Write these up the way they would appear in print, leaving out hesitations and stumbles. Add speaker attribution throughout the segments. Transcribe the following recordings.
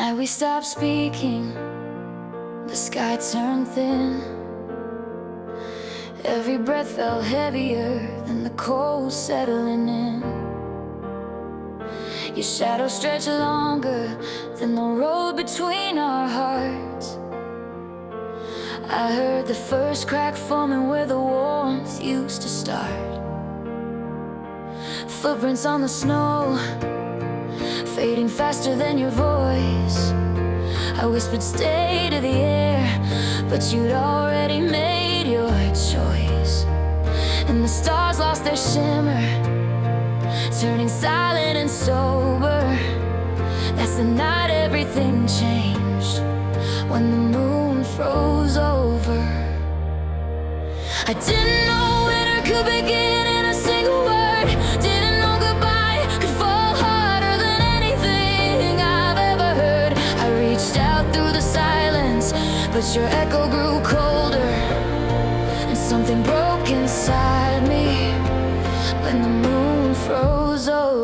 Speaker 1: night we stopped speaking, the sky turned thin. Every breath felt heavier than the cold settling in. Your shadow stretched longer than the road between our hearts. I heard the first crack forming where the warmth used to start. Footprints on the snow, fading faster than your voice. I whispered stay to the air, but you'd already made your choice. And the stars lost their shimmer, turning silent and sober. That's the night everything changed, when the moon froze over. I didn't know winter could begin in a single word. Didn't know goodbye could fall harder than anything I've ever heard. I reached out through the silence, but your echo grew colder, and something broke inside me when the moon froze over.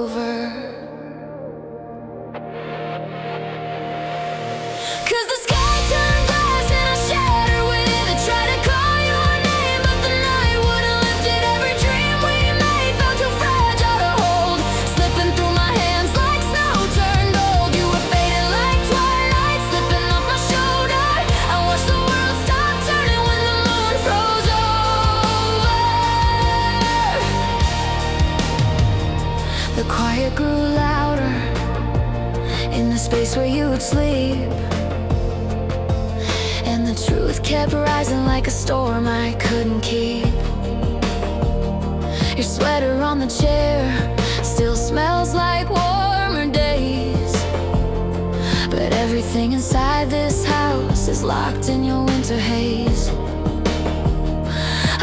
Speaker 1: The quiet grew louder in the space where you would sleep, and the truth kept rising like a storm I couldn't keep. Your sweater on the chair still smells like warmer days, but everything inside this house is locked in your winter haze.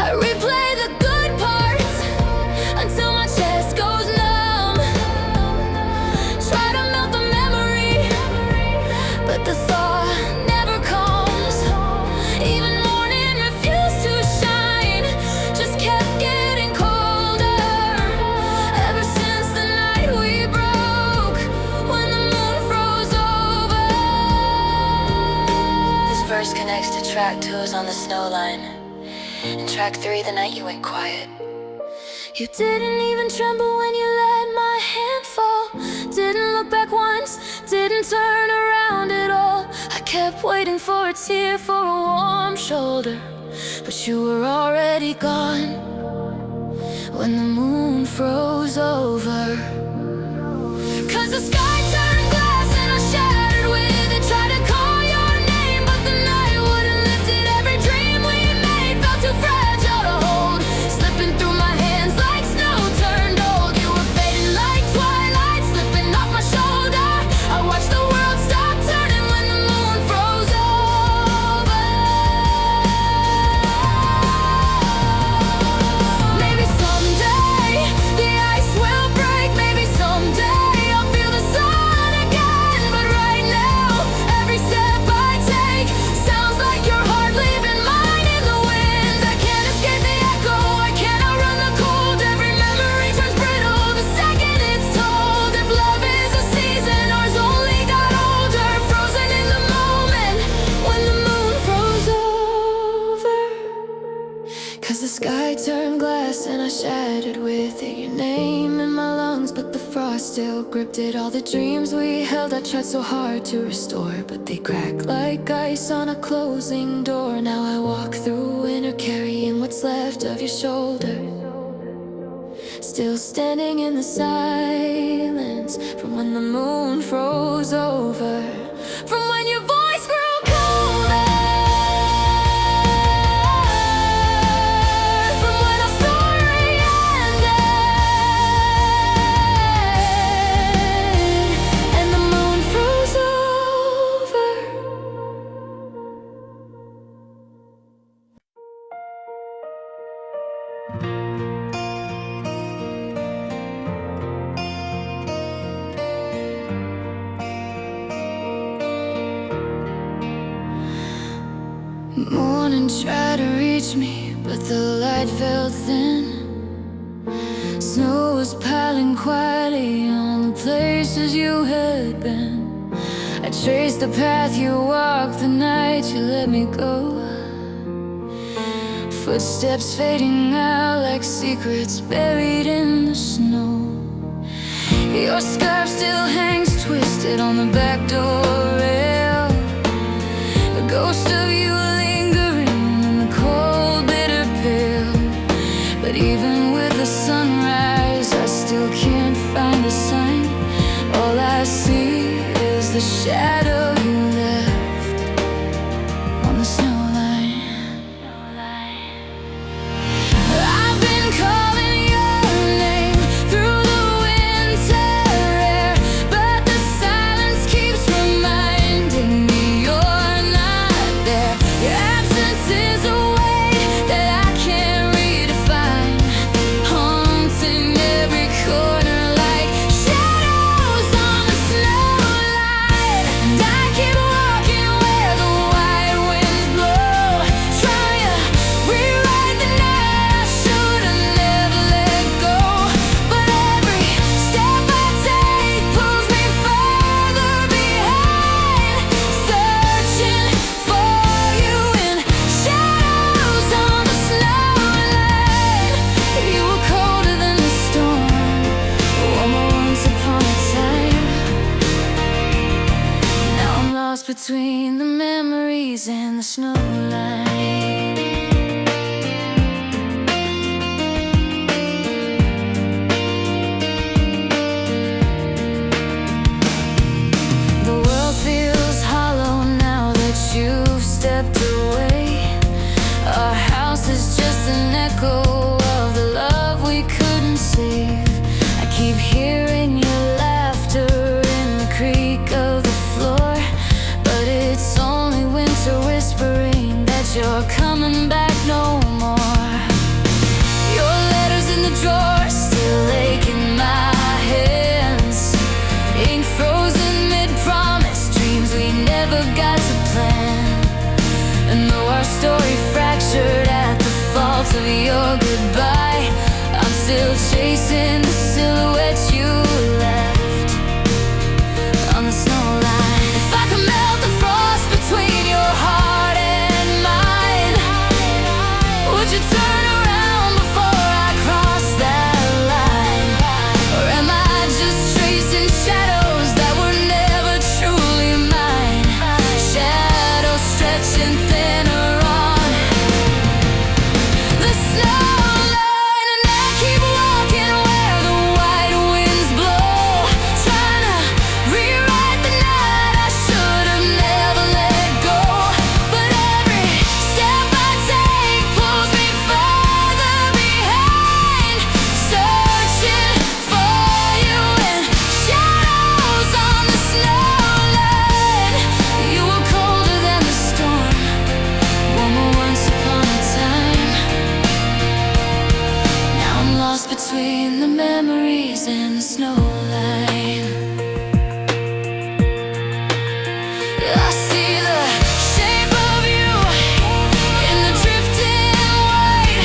Speaker 1: I replay the good parts until my chest goes numb. Try to melt the memory, but the thaw never comes. Even morning refused to shine, just kept getting colder. Ever since the night we broke, when the moon froze over. This verse connects to track 2's on the Snowline, and track 3 the night you went quiet. You didn't even tremble when you let my hand fall. Didn't look back once, didn't turn around at all. I kept waiting for a tear, for a warm shoulder, but you were already gone when the moon froze over. 'Cause the sky turned glass and I shattered with it. Tried to call your name, but the night wouldn't lift it. Every dream we made felt too fragile to hold, slipping through my hands like snow turned old. You were fading like twilight, slipping off my shoulder. I watched the world stop turning when the moon froze over. Maybe someday the ice will break. Maybe someday I'll feel the sun again. But right now, every step I take sounds like your heart leaving mine in the wind. I can't escape the echo, I can't outrun the cold. Every memory turns brittle the second it's told. If love is a season, ours only got older. Frozen in the moment when the moon froze over. 'Cause the sky turned glass and I shattered with it. Your name in my lungs, but the frost still gripped it. All the dreams we held, I tried so hard to restore, but they crack like ice on a closing door. Now I walk through winter carrying what's left of your shoulder, still standing in the silence from when the moon froze over. From when your voice grew colder, from when our story ended, and the moon froze over. Morning tried to reach me, but the light felt thin. Snow was piling quietly on the places you had been. I trace the path you walked the night you let me go. Footsteps fading out like secrets buried in the snow. Your scarf still hangs twisted on the back door rail. The ghost of you lingering in the cold, bitter pale. But even with the sunrise, I still can't find a sign. All I see is the shadow you left on the snowline. I've been calling your name through the winter air, but the silence keeps reminding me you're not there. Your absence is a weight that I can't redefine, haunting every corner like shadows on the snowline. And I keep walking where the white winds blow, trying to rewrite the night I should have never let go. But every step I take pulls me further behind, searching for you in shadows on the snowline. You were colder than the storm, warmer once upon a time. Now I'm lost between the memories and the snowline. The world feels hollow now that you've stepped away. Our house is just an echo of the love we couldn't save. I keep hearing your laughter in the creak of the floor, but it's only winter whispering that you're coming back no more. Your letters in the drawer still ache in my hands, ink frozen mid-promise, dreams we never got to plan. And though our story fractured at the fault of your goodbye, I'm still chasing the silhouette you left on the snowline. If I could melt the frost between your heart and mine, would you turn around before I cross that line? Or am I just tracing shadows that were never truly mine? Shadows stretching thinner on the snowline. And I keep walking where the white winds blow, trying to rewrite the night I should have never let go. But every step I take pulls me further behind, searching for you in shadows on the snowline. You were colder than the storm, warmer once upon a time. Now I'm lost between the memories and the snowline. I see the shape of you in the drifting white.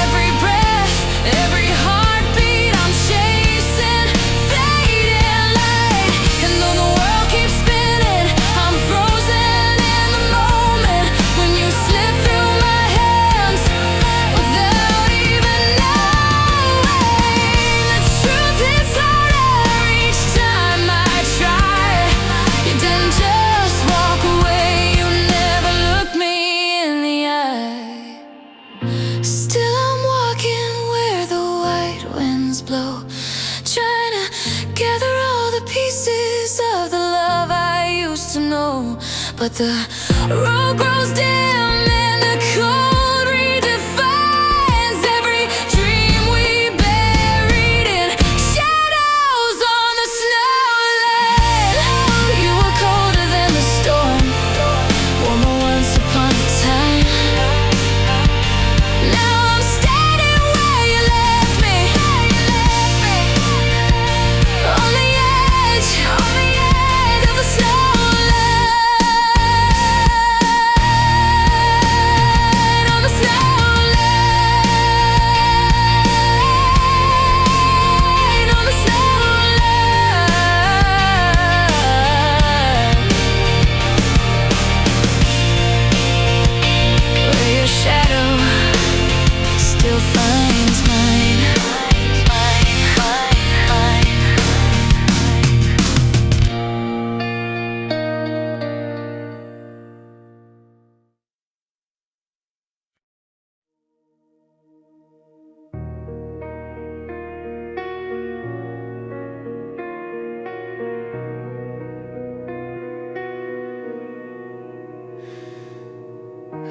Speaker 1: Every breath, every heartbeat, I'm chasing fading light. And though the world keeps spinning, I'm frozen in the moment when you slip through my hands without even knowing. The truth is harder each time I try. You didn't just walk away, you never looked me in the eye. Still I'm walking where the white winds blow, trying to gather all the pieces of the love I used to know. But the road grows dim and the cold redefines every dream we buried in shadows on the snowline. You were colder than the storm, warmer once upon a time. Now I'm standing where you left me, on the edge of the snowline.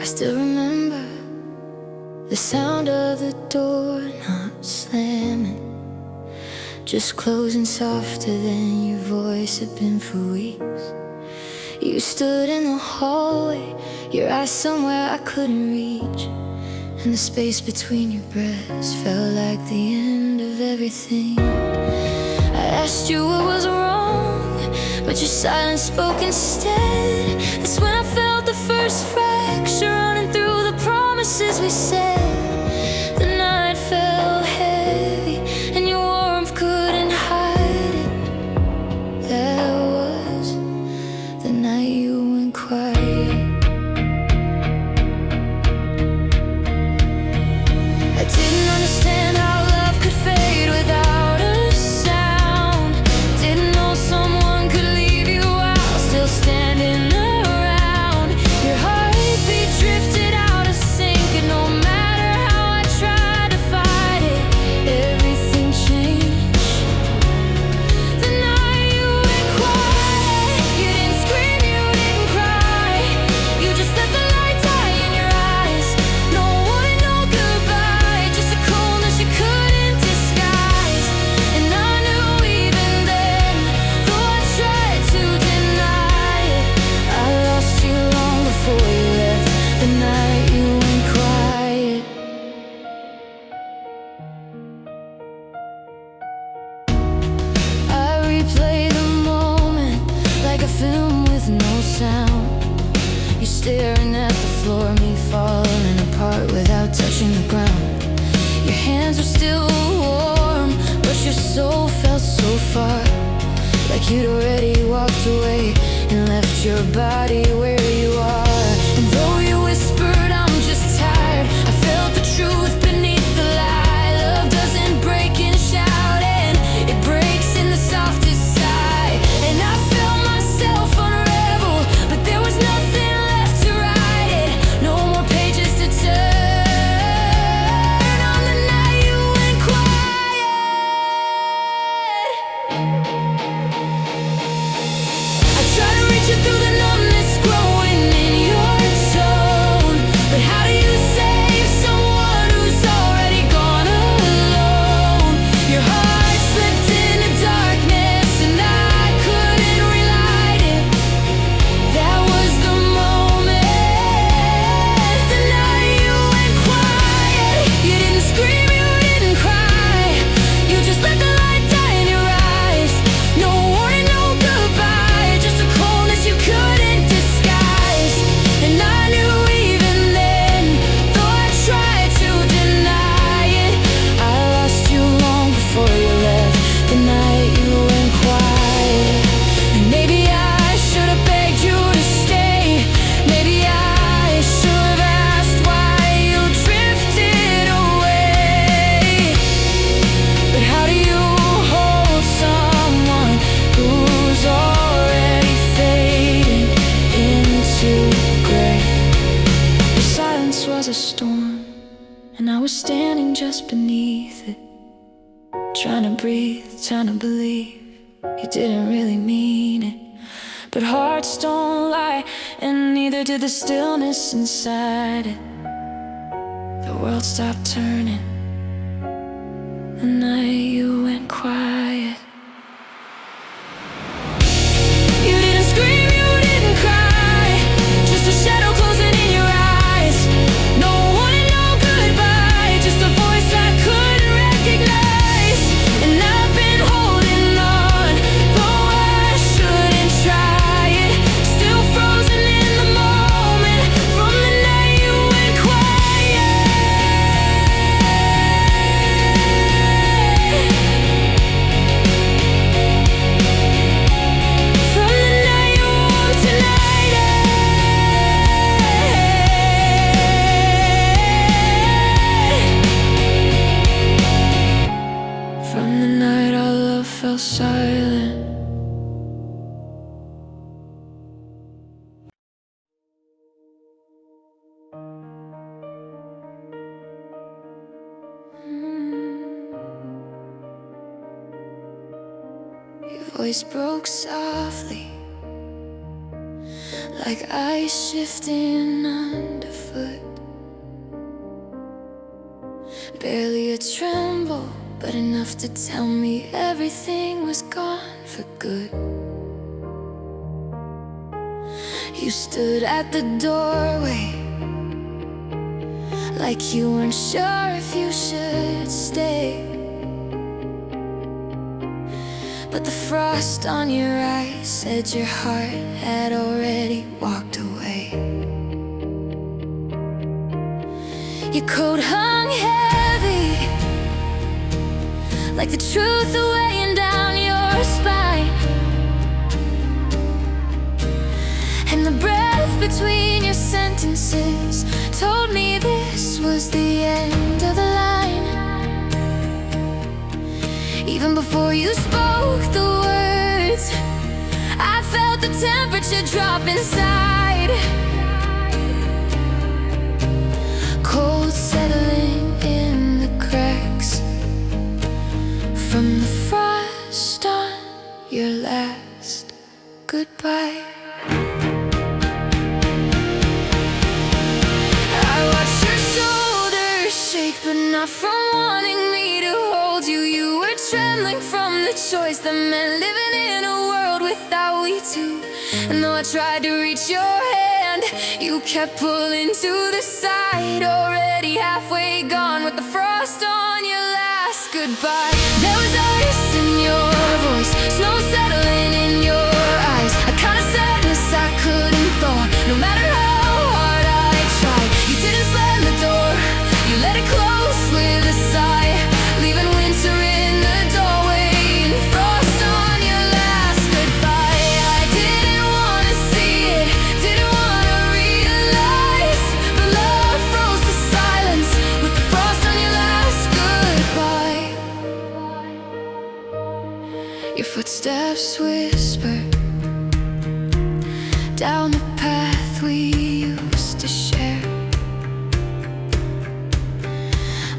Speaker 1: still remember the sound of the door not slamming, just closing softer than your voice had been for weeks. You stood in the hallway, your eyes somewhere I couldn't reach, and the space between your breaths felt like the end of everything. I asked you what was wrong, but your silence spoke instead. That's when I felt the first fracture running through the promises we said. The night felt heavy and your warmth couldn't hide it. That was the night you went quiet. I didn't understand how love could fade without a sound. Didn't know someone could leave you while still standing around. Your heartbeat drifted out of sync, and no matter how I tried to fight it, everything changed. The night you went quiet, you didn't scream, you didn't cry. You just let the light die in your eyes. No warning, no goodbye, just a coldness you couldn't disguise. And I knew even then, though I tried to deny it, I lost you long before you left. The night you went quiet. I replay the moment like a film with no sound. You staring at the floor, me falling apart without touching the ground. Your hands were still warm, but your soul felt so far, like you'd already walked away and left your body where you are. And though you whispered, I'm just tired, I felt the truth beneath the lie. Love doesn't break in shouting, it breaks in the softest sigh. And I felt myself unravel, but there was nothing left to write it. No more pages to turn on the night you went quiet. I try to reach you through the numbness growing in your tone, but how do you save someone who's already gone alone? Your heart slipped into darkness and I couldn't relight it. That was the moment, the night you went quiet. You didn't scream, you didn't cry, you just let the light die in your eyes. No warning, no goodbye, just a coldness you couldn't disguise. And I knew even then, though I tried to deny it, I lost you long before you left. The night you went quiet. And maybe I should have begged you to stay. Maybe I should have asked why you drifted away. But how do you hold someone who's already fading into gray? Your silence was a storm, and I was standing just beneath it, trying to breathe, trying to believe you didn't really mean it. But hearts don't lie, and neither did the stillness inside it. The world stopped turning the night you went quiet. You didn't scream, you didn't cry, just a shadow closing in your eyes. No warning, no goodbye, just a voice I couldn't recognize. And I've been holding on, though I shouldn't try it. Still frozen in the moment from the night you went quiet. From the night you walked tonight. From the night our love fell silent. Your voice broke softly, like ice shifting underfoot. but enough to tell me everything was gone for good. You stood at the doorway, like you weren't sure if you should stay. But the frost on your eyes said your heart had already walked away. Your coat hung heavy, like the truth weighing down your spine. And the breath between your sentences told me this was the end of the line. Even before you spoke the words, I felt the temperature drop inside. Cold settling in the cracks from the frost on your last goodbye. I watched your shoulders shake, but not from wanting me to hold you. You were trembling from the choice that meant living in a world without we two. And though I tried to reach your hand, you kept pulling to the side. Already halfway gone with the frost on your last goodbye. There was ice in your voice, snow settling in your eyes, a kind of sadness I couldn't thaw, no matter how hard I tried. You didn't slam the door, you let it close with a sigh, leaving winter in the doorway and frost on your last goodbye. I didn't want to see it, didn't want to realize, but love froze to silence with the frost on your last goodbye. Your footsteps whisper down the path we used to share,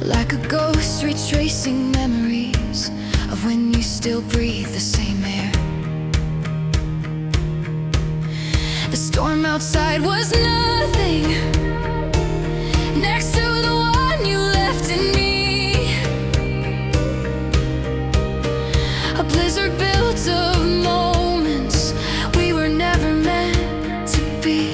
Speaker 1: like a ghost retracing memories of when you still breathe the same air. The storm outside was nothing next to the one you left in me. A blizzard built of moments we were never meant to be.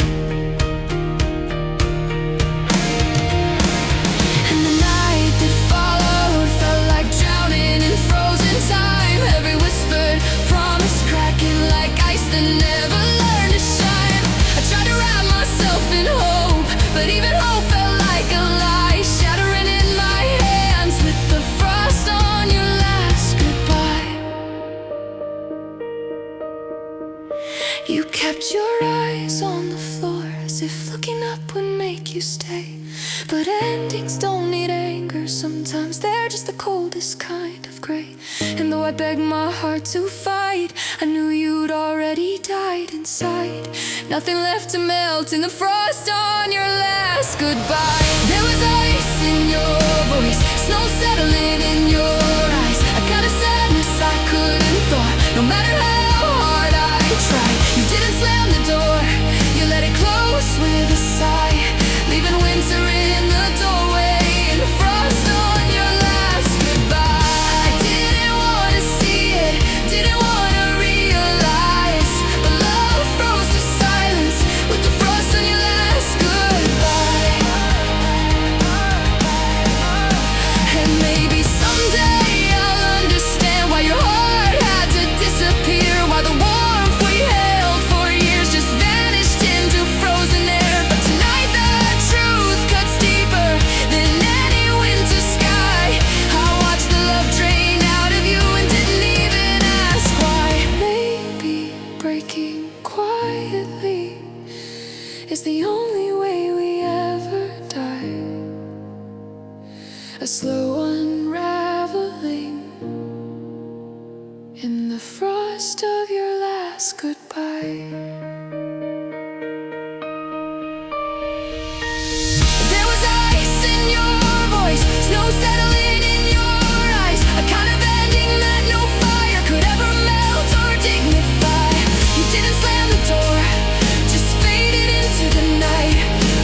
Speaker 1: And the night that followed felt like drowning in frozen time. Every whispered promise cracking like ice that never learned to shine. I tried to wrap myself in hope, but even hope felt like a lie, shattering in my hands with the frost on your last goodbye. You kept your eyes on the floor as if looking up would make you stay. But endings don't need anger, sometimes they're just the coldest kind of gray. And though I begged my heart to fight, I knew you'd already died inside. Nothing left to melt in the frost on your last goodbye. There was ice in your voice, snow settling in your eyes, a kind of sadness I couldn't thaw, no matter how hard I tried. You didn't slam the door, you let it close with a sigh, leaving winter in the doorway and frost on your last goodbye. I didn't want to see it, didn't want to realize, but love froze to silence with the frost on your last goodbye. And maybe someday I'll understand why your heart had to disappear, why the warmth we held for years just vanished into frozen air. But tonight the truth cuts deeper than any winter sky. I watched the love drain out of you and didn't even ask why. Maybe breaking quietly is the only way we ever die. A slow unraveling in the frost of your last goodbye. There was ice in your voice, snow settling in your eyes, a kind of ending that no fire could ever melt or dignify. You didn't slam the door, just faded into the night,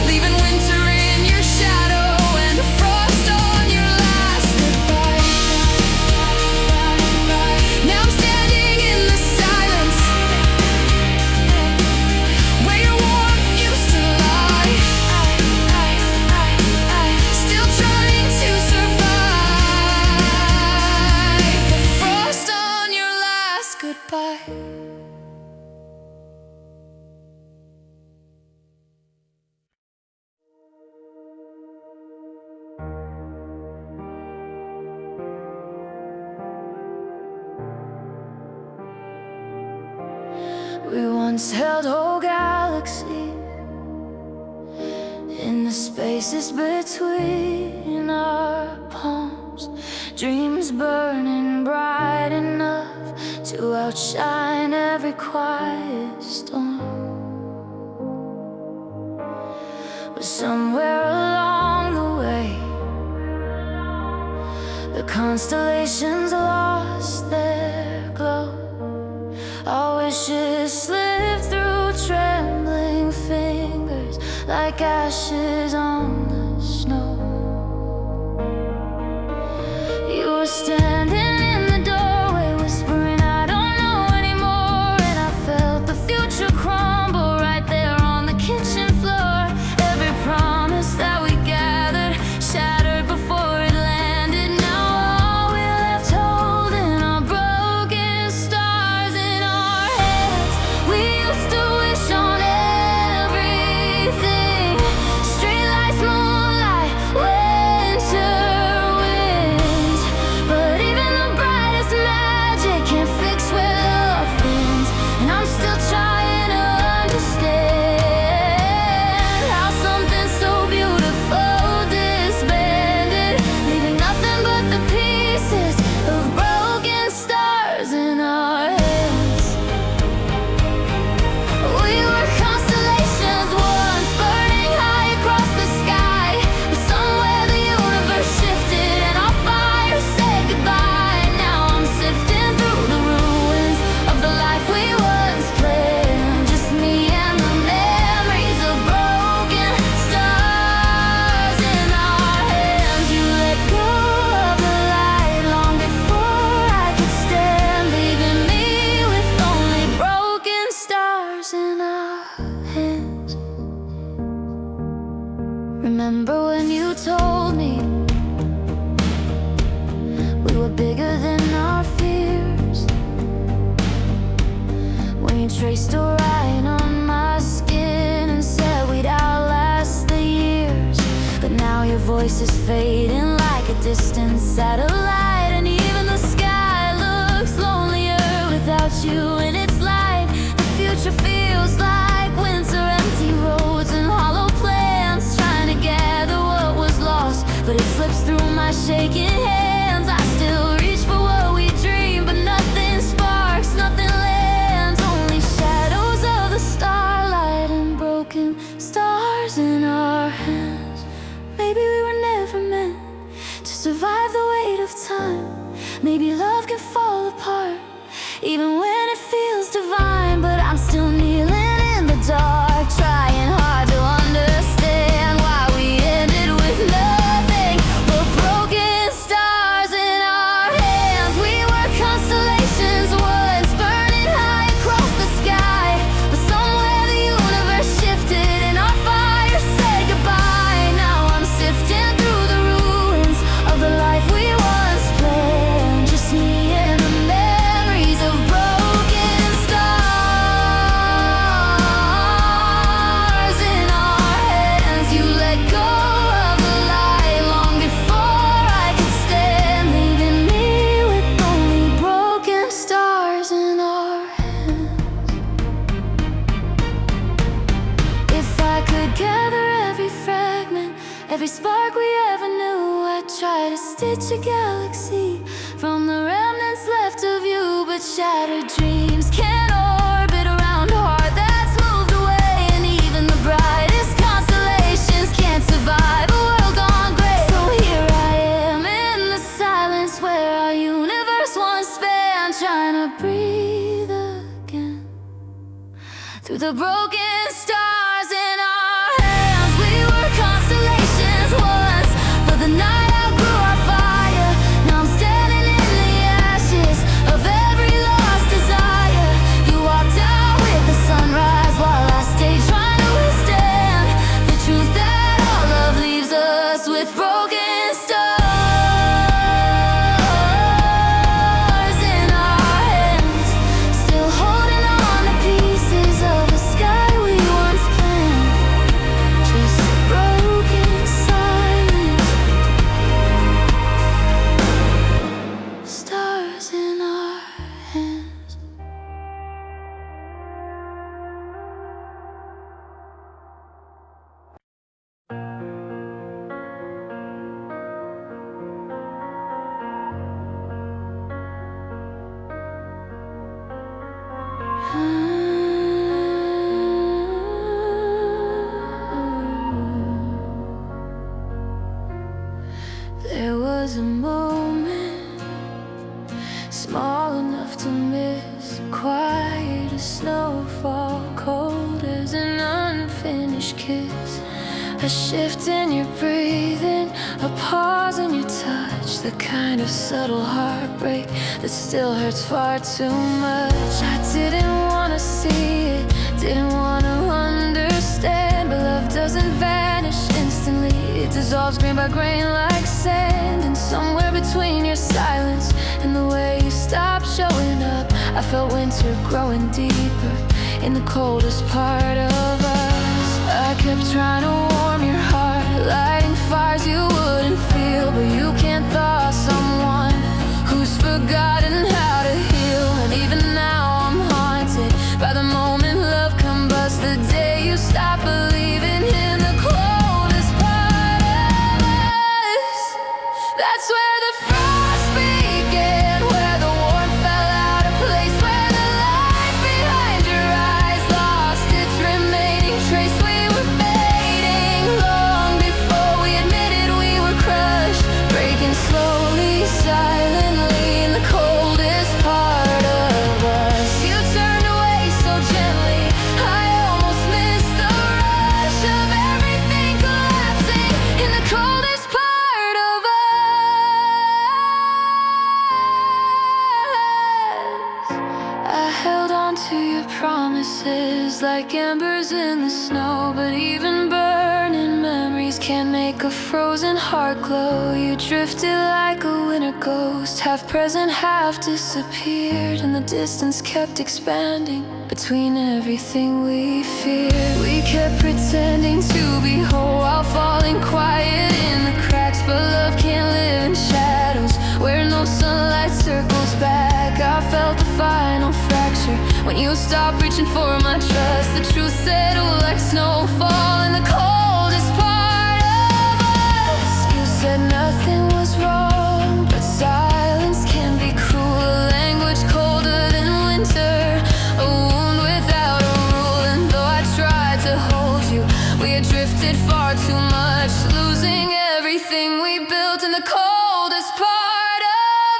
Speaker 1: leaving winter in your shadow and frost on your last once held whole galaxies in the spaces between our palms. Dreams burning bright enough to outshine every quiet storm. But somewhere along the way, the constellations lost their glow. Our wishes slipped through trembling fingers like ashes on the snow. You were standing in the doorway whispering, I don't know anymore. And I felt the future crumble right there on the kitchen floor. Every promise that we gathered shattered before it landed. Now all we left holding are broken stars in our hands. We used to wish on everything. Streetlights, moonlight, winter winds. But even the brightest magic can't fix where love ends. And I'm still trying to understand how something so beautiful disbanded, leaving nothing but the pieces of broken stars in our hands. We were constellations once, burning high across the sky. But somewhere the universe shifted and our fire said goodbye. Now I'm sifting through the ruins of the life we once planned. Just me and the memories of broken stars in our hands. You let go of the light long before I could stand, leaving me with only broken stars in our hands. Remember when you told me we were bigger than our fears? When you traced a line on my skin and said we'd outlast the years. But now your voice is fading like a distant satellite, and even the sky looks lonelier without you in its light. The future feels like winter, empty roads and hollow plans, trying to gather what was lost, but it slips through my shaking hands. I still reach for what we dream, but nothing sparks, nothing lands. Only shadows of the starlight and broken stars in our hands. Maybe we were never meant to survive the weight of time. Maybe love can fall apart even when it feels divine. But I'm still kneeling in the dark, trying hard to understand why we ended with nothing but broken stars in our hands. We were constellations once, burning high across the sky. But somewhere the universe shifted and our fire said goodbye. Now I'm sifting through the ruins of the life we once planned. Just me and the memories of broken stars in our hands. You let go of the light long before I could stand, leaving me with only broken stars in our hands. If I could gather every fragment, every spark we ever knew, I'd try to stitch a galaxy from the remnants left of you. But shattered dreams can't orbit around a heart that's moved away, and even the brightest constellations can't survive a world gone gray. So here I am in the silence where our universe once spanned, trying to breathe again through the broken stars in our hands. We were constellations once, but the night outgrew our fire. Now I'm standing in the ashes of every lost desire. You walked out with the sunrise while I stayed trying to withstand the truth that all love leaves us with broken stars in our hands. Still holding on to pieces of the sky we A shift in your breathing, a pause in your touch, the kind of subtle heartbreak that still hurts far too much. I didn't wanna see it, didn't wanna understand, but love doesn't vanish instantly. It dissolves grain by grain like sand. And somewhere between your silence and the way you stopped showing up, I felt winter growing deeper in the coldest part of us. I kept trying to warm your heart, lighting fires you wouldn't feel, but you can't thaw someone who's forgotten how to heal. And even now I'm haunted by the moment love combusts, the day you stop believing in the coldest part of us. That's where the frost began, where the warmth fell out of place, where the light behind your eyes lost its remaining trace. We were fading long before we admitted we were crushed, breaking slowly, silently in the coldest part of us. You turned away so gently, I almost missed the rush of everything collapsing in the coldest part of us. I held on to your promises like embers in the snow, but even burning memories can't make a frozen heart glow. You drifted like a winter ghost, half present, half disappeared, and the distance kept expanding between everything we feared. We kept pretending to be whole while falling quiet in the cracks, but love can't live in shadows where no sunlight circles back. I felt the final fracture when you stopped reaching for my trust. The truth settled like snowfall in the coldest part of us. You said nothing was wrong, but silence can be cruel. A language colder than winter, a wound without a rule. And though I tried to hold you, we had drifted far too much, losing everything we built in the coldest part of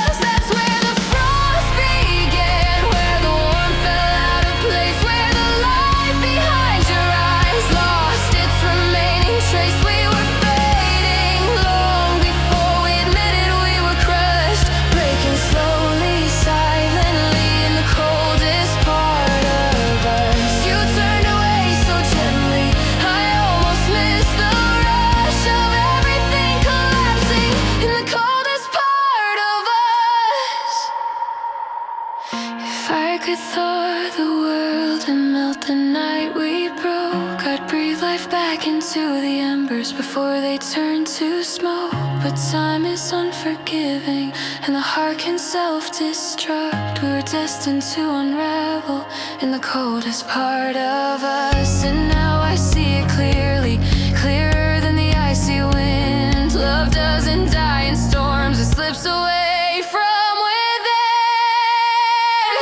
Speaker 1: us. That's where the frost began, where the warmth fell out of place, where the light behind your eyes lost its remaining trace. We were fading long before we admitted we were crushed, breaking slowly, silently in the coldest part of us. You turned away so gently, I almost missed the rush of everything collapsing in the coldest part of us. If I could thaw the world and melt the night we broke, I'd breathe life back into the embers before they turn to smoke. But time is unforgiving and the heart can self-destruct. We were destined to unravel in the coldest part of us. And now I see it clearly, clearer than the icy wind. Love doesn't die in storms, it slips away from within.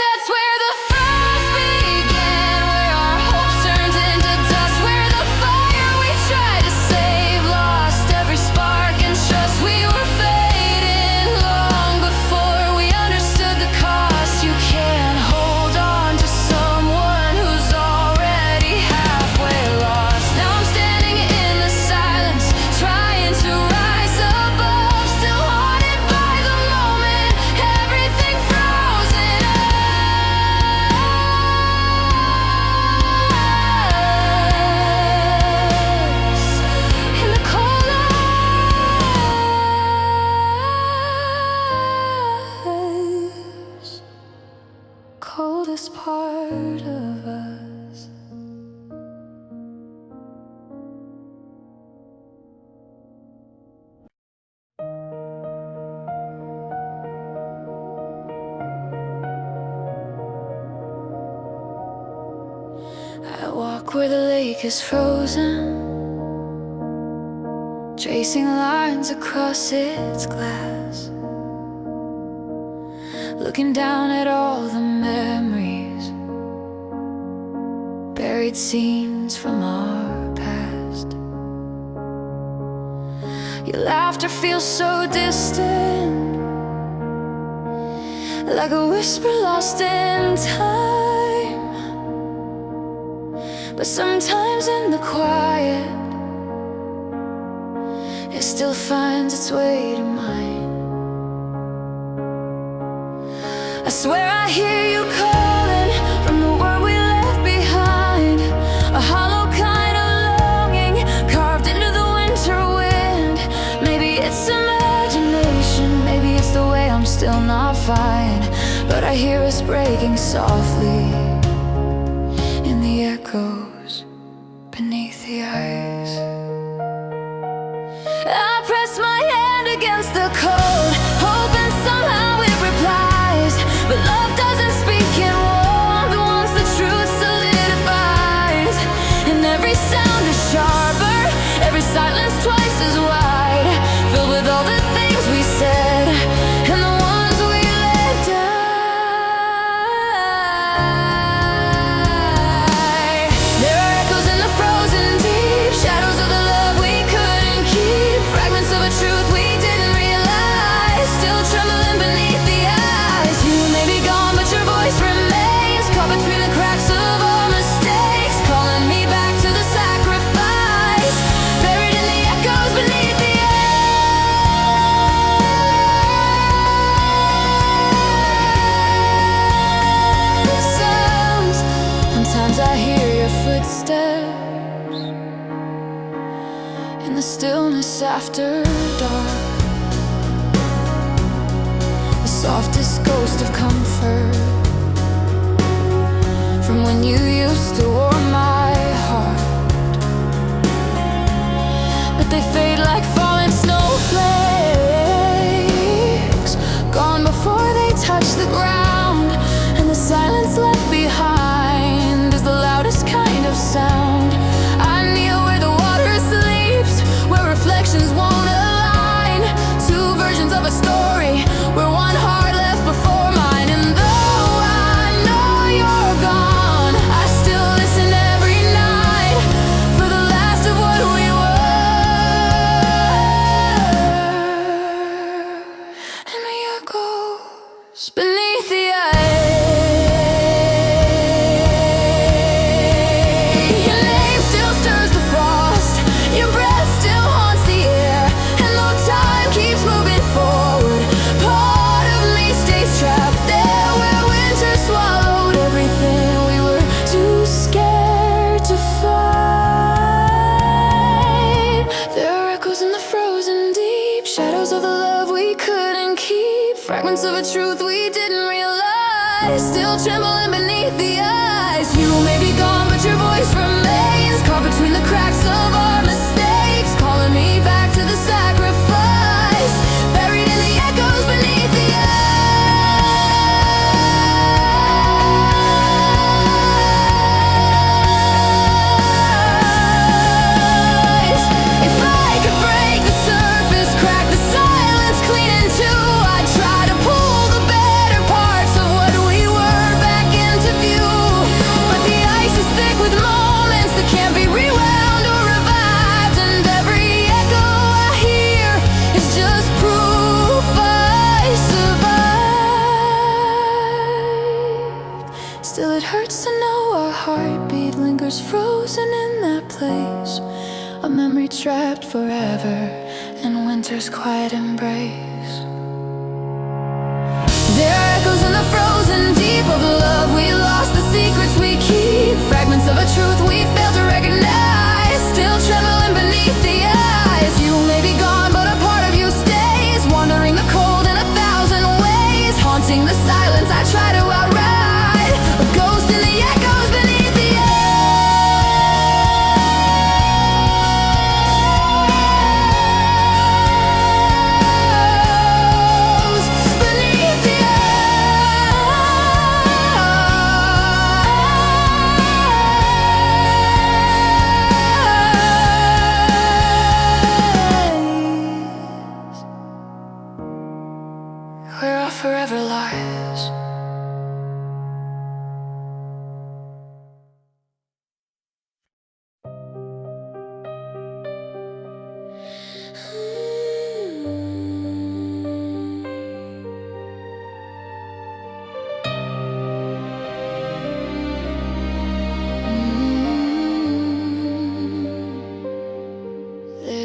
Speaker 1: That's where the frost began, where our hopes turned into dust, where the fire we tried to save lost every spark and trust. We were fading long before we understood the cost. You can't hold on to someone who's already halfway lost. Now I'm standing in the silence, trying to rise above, still haunted by the moment, everything frozen us in the coldest part of us. I walk where the lake is frozen, tracing lines across its glass, looking down at all the memories, buried scenes from our past. Your laughter feels so distant, like a whisper lost in time. But sometimes in the quiet, it still finds its way to mine. I swear I hear you calling from the world we left behind. A hollow kind of longing carved into the winter wind. Maybe it's imagination, maybe it's the way I'm still not fine. But I hear us breaking softly in the echoes beneath the ice. I press my hand against the cold, hoping somehow it replies. But love doesn't speak in warmth once the truth solidifies. And every sound is sharper, every silence twice as wide, filled with all the things we said and the ones we let die. There are echoes in the frozen deep, shadows of the love we couldn't keep, fragments of a truth we didn't realize, still trembling beneath the eyes. You may be gone, but your voice remains, caught between the cracks of our mistakes, calling me back to the sacrifice, buried in the echoes beneath the sounds. Sometimes I hear your footsteps in the stillness after dark, the softest ghost of comfort from when you used to warm my heart. But they fade like falling snowflakes, gone before they touch the ground. And the silence left behind is the loudest kind of sound. I kneel where the water sleeps, where reflections won't align. Two versions of a story, where one heart left before mine. And though I know you're gone, I still listen every night for the last of what we were. And the echoes beneath the your name still stirs the frost, your breath still haunts the air. And though time keeps moving forward, part of me stays trapped there where winter swallowed everything we were too scared to fight. There are echoes in the frozen deep, shadows of the love we couldn't keep, fragments of a truth we didn't realize, still trembling beneath the eyes. You may be gone, but your voice remains, caught between the cracks of our mistakes, calling me back to the sacrifice, buried in the echoes beneath the eyes. If I could break the surface, crack the silence clean in two, I'd try to pull the better parts of what we were back into view. But the ice is thick with moments that can't be rewound or revived. And every echo I hear is just proof I survived. Still it hurts to know our heartbeat lingers frozen in that place, a memory trapped forever in winter's quiet embrace. There are echoes in the frozen deep of the love we lost, the secrets we keep, fragments of a truth we failed to recognize, still trembling beneath the eyes. You may be gone, but a part of you stays, wandering the cold in 1,000 ways, haunting the silence I try to outride, a ghost in the echoes beneath the echoes beneath the eyes.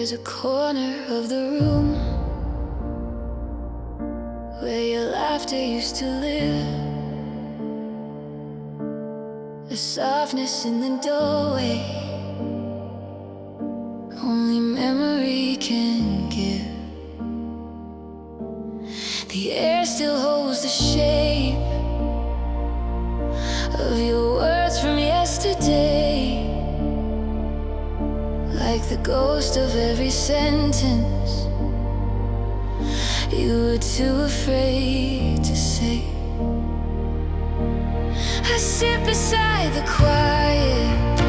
Speaker 1: There's a corner of the room where your laughter used to live. A softness in the doorway only memory can give. The air still holds the shape of your words from yesterday, like the ghost of every sentence you were too afraid to say. I sit beside the quiet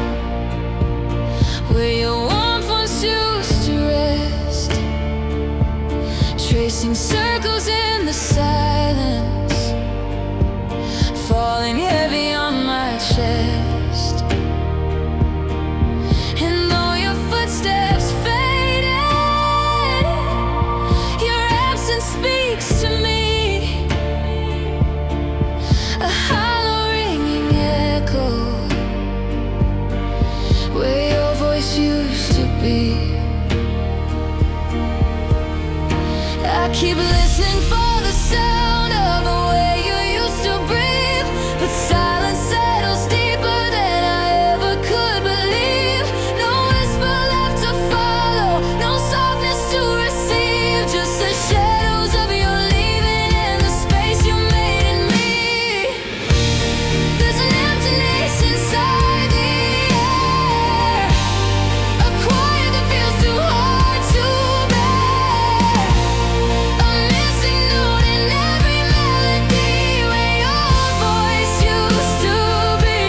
Speaker 1: where your warmth once used to rest, tracing circles in the silence, falling heavy on my chest. And though your footsteps faded, your absence speaks to me. A hollow ringing echo where your voice used to be. I keep listening for the sound of the way you used to breathe, but silence settles deeper than I ever could believe. No whisper left to follow, no softness to receive, just the shadows of your leaving and the space you made in me. There's an emptiness inside the air, a quiet that feels too hard to bear, a missing note in every melody where your voice used to be.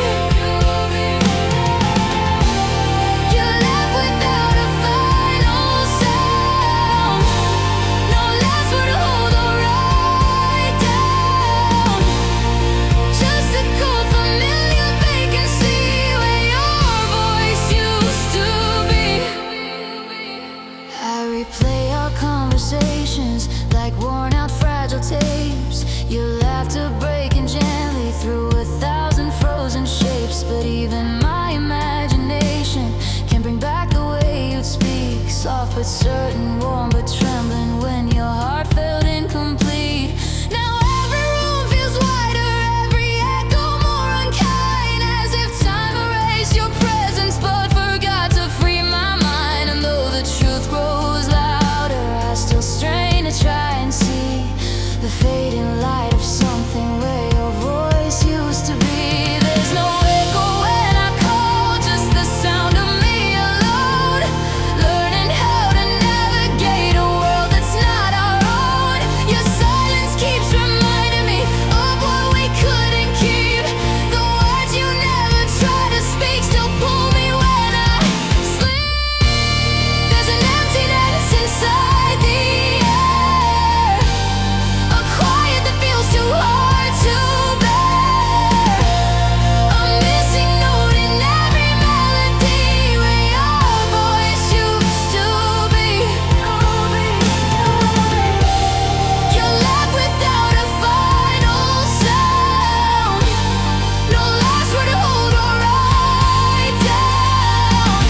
Speaker 1: You're left without a final sound, no last word to hold or write down, just a cold familiar vacancy where your voice used to be. I replay our conversations like worn out fragile tapes, your laughter breaking gently through 1,000 frozen shapes. But even my imagination can bring back the way you'd speak, soft but certain, warm but trembling when your heart felt incomplete. Now every room feels wider, every echo more unkind, as if time erased your presence but forgot to free my mind. And though the truth grows louder, I still strain to try and see the fading light of something where your voice used to be. There's no echo when I call, just the sound of me alone, learning how to navigate a world that's not our own. Your silence keeps reminding me of what we couldn't keep. The words you never try to speak still pull me when I sleep. There's an emptiness inside the air, a quiet that feels too hard to bear, a missing note in every melody where your voice used to be. You're left without a final sound, no last word to hold or write down,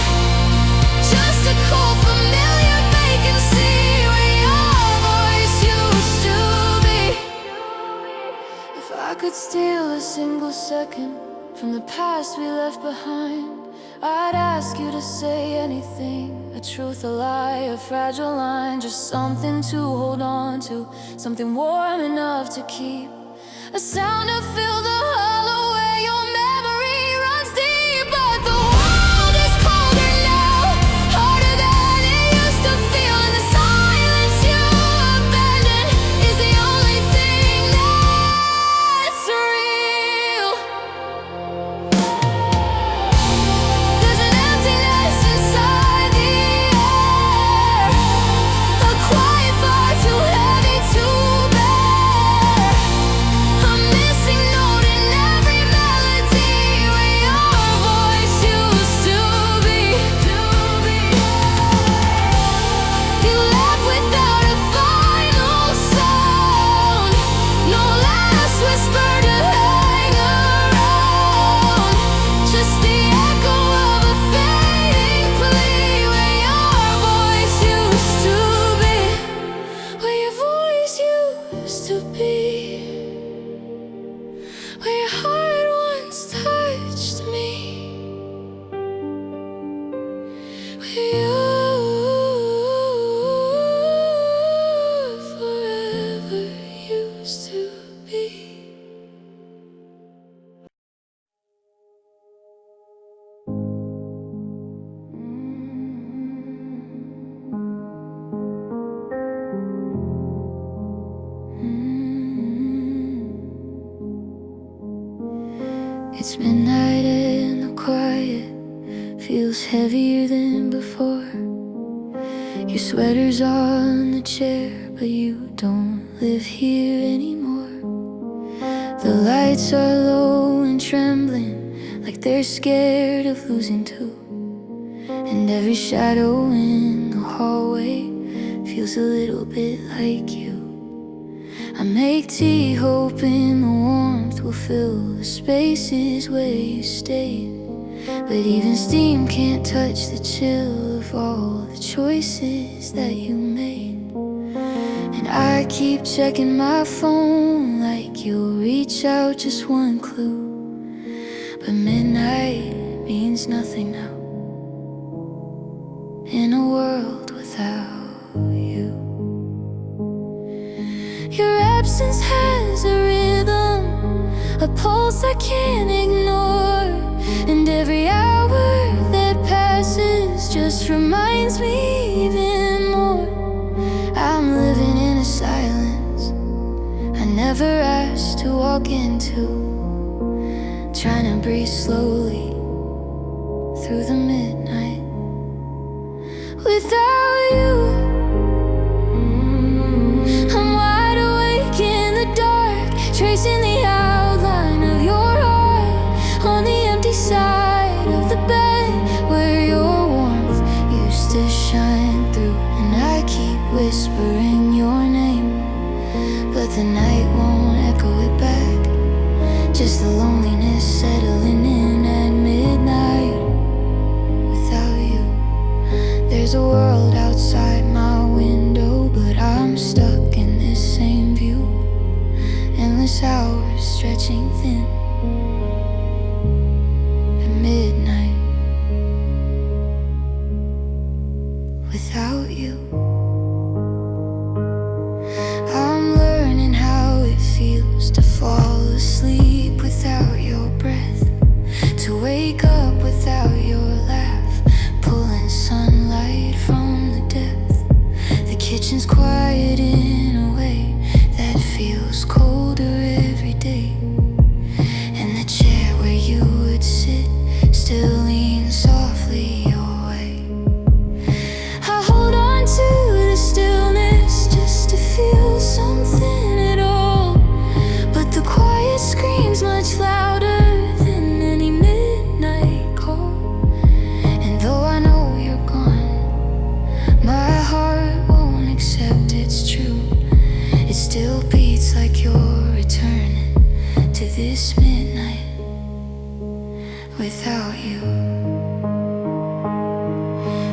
Speaker 1: just a cold familiar vacancy where your voice used to be. If I could steal a single second from the past we left behind, I'd ask you to say anything, a truth, a lie, a fragile line, just something to hold on to, something warm enough to keep, a sound to fill the hollow where your memory runs deep. But the world is colder now, harder than it used to feel, and the silence you abandoned is the only thing that's real. There's an emptiness inside the air, a quiet far too heavy to bear, a missing note in It's midnight and the quiet feels heavier than before. Your sweater's on the chair, but you don't live here anymore. The lights are low and trembling, like they're scared of losing too. And every shadow in the hallway feels a little bit like you. I make tea hoping the warmth will fill the spaces where you stayed. But even steam can't touch the chill of all the choices that you made. And I keep checking my phone like you'll reach out just one clue. But midnight means nothing now in a world without you. Your absence has a rhythm, a pulse I can't ignore. And every hour that passes just reminds me even more. I'm living in a silence I never asked to walk into, trying to breathe slowly through the midnight without you. I'm wide awake in the dark, tracing the outline of your heart on the empty side of the bed where your warmth used to shine through. And I keep whispering your name, but the night won't echo it back. Just the loneliness settling in at midnight without you. There's a world outside my window, but I'm stuck in this same view. Endless hours stretching thin at midnight without you. I'm learning how it feels to fall asleep without your breath, to wake up without your laugh, pulling sunlight from the depth. The kitchen's quiet in a way that feels colder every day. And the chair where you would sit still leans softly your way. I hold on to the stillness just to feel something at all. But the quiet screams much louder than any midnight call. And though I know you're gone, my heart won't accept it's true. It still beats like you're returning to this midnight without you.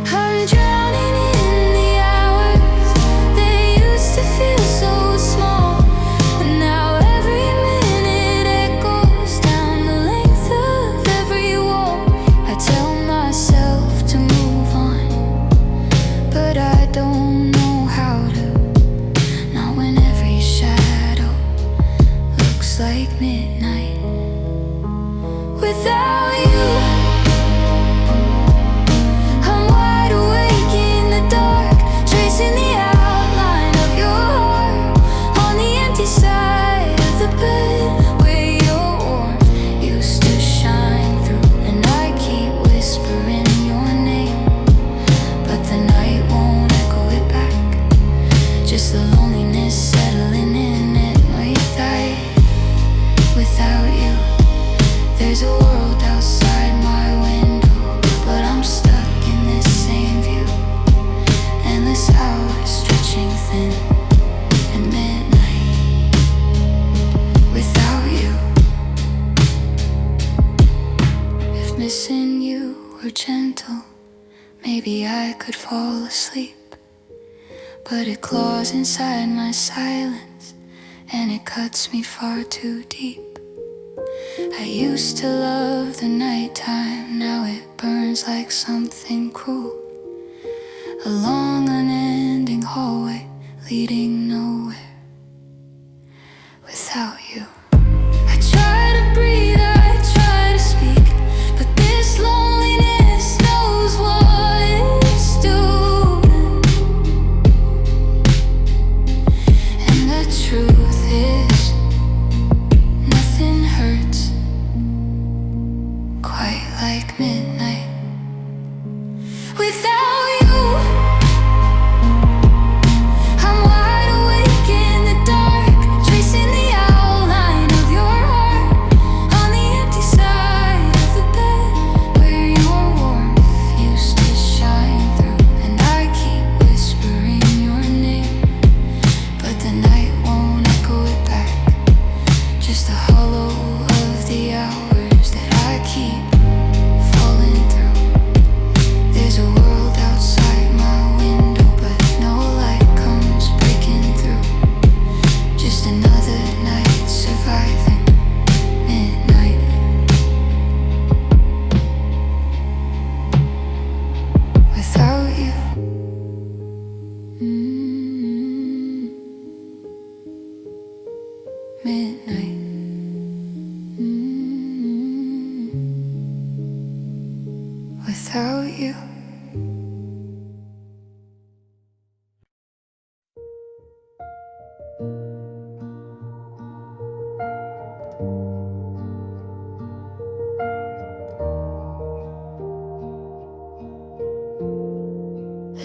Speaker 1: I'm drowning in the hours that used to feel so small, and now every minute echoes down the length of every wall. I tell myself to move on, but I don't know how to. Not when every shadow looks like midnight without you. I'm wide awake in the dark, tracing the outline of your heart on the empty side of the bed where your warmth used to shine through. And I keep whispering your name, but the night won't echo it back. Just the loneliness settling in at midnight without you. There's a world outside my window, but I'm stuck in this same view. Endless hours stretching thin at midnight without you. If missing you were gentle, maybe I could fall asleep. But it claws inside my silence, and it cuts me far too deep. I used to love the nighttime, now it burns like something cruel. A long unending hallway leading nowhere without you. I try to breathe, I try to speak, but this loneliness knows what it's doing. And the truth is, nothing hurts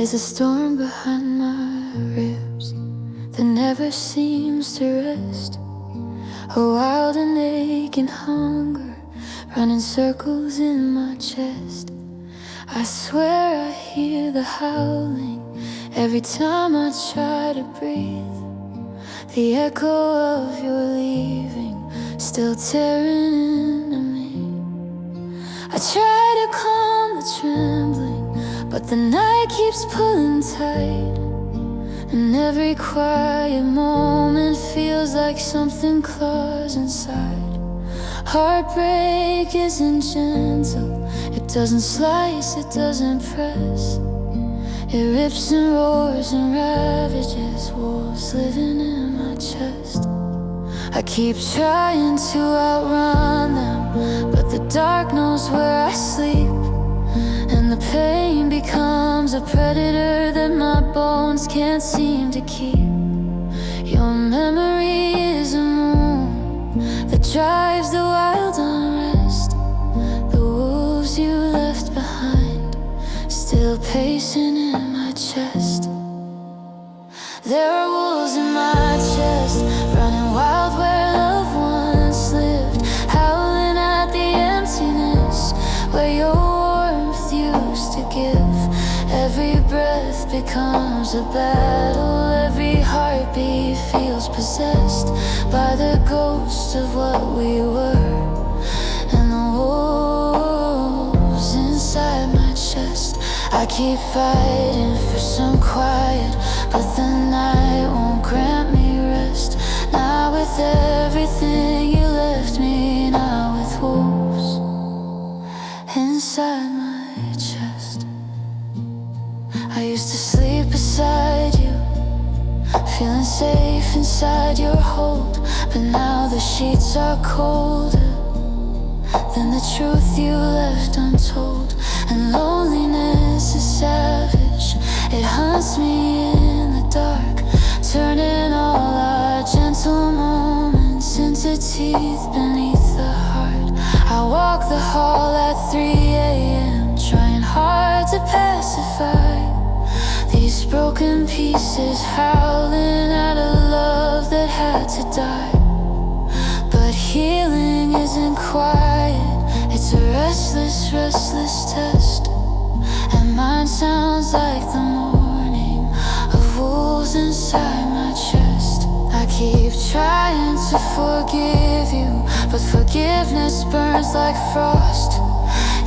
Speaker 1: There's a storm behind my ribs that never seems to rest. A wild and aching hunger running circles in my chest. I swear I hear the howling every time I try to breathe. The echo of your leaving still tearing into me. I try to calm the trembling, but the night keeps pulling tight. And every quiet moment feels like something claws inside. Heartbreak isn't gentle, it doesn't slice, it doesn't press. It rips and roars and ravages wolves living in my chest. I keep trying to outrun them, but the dark knows where I sleep. And the pain becomes a predator that my bones can't seem to keep. Your memory is a moon that drives the wild unrest. The wolves you left behind still pacing in my chest. There are wolves in my chest, running wild where loved ones lived, howling at the emptiness where your warmth used to give. Every breath becomes a battle, every heartbeat feels possessed by the ghost of what we were. And the wolves inside my chest, I keep fighting for some quiet, but the night won't grant me rest. Not with everything you left me, not with wolves inside my chest. I used to sleep beside you, feeling safe inside your hold. But now the sheets are colder than the truth you left untold. And loneliness is savage, it hunts me in the dark, turning all our gentle moments into teeth beneath the heart. I walk the hall at 3 a.m., trying hard to pacify these broken pieces, howling at a love that had to die. But healing isn't quiet, it's a restless, restless test. And mine sounds like the morning of wolves inside my chest. I keep trying to forgive you, but forgiveness burns like frost.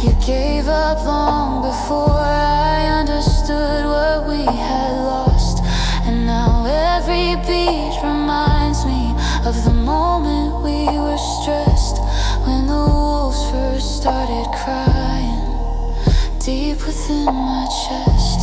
Speaker 1: You gave up long before I understood what we had lost. And now every beat reminds me of the moment we were stressed, when the wolves first started crying deep within my chest.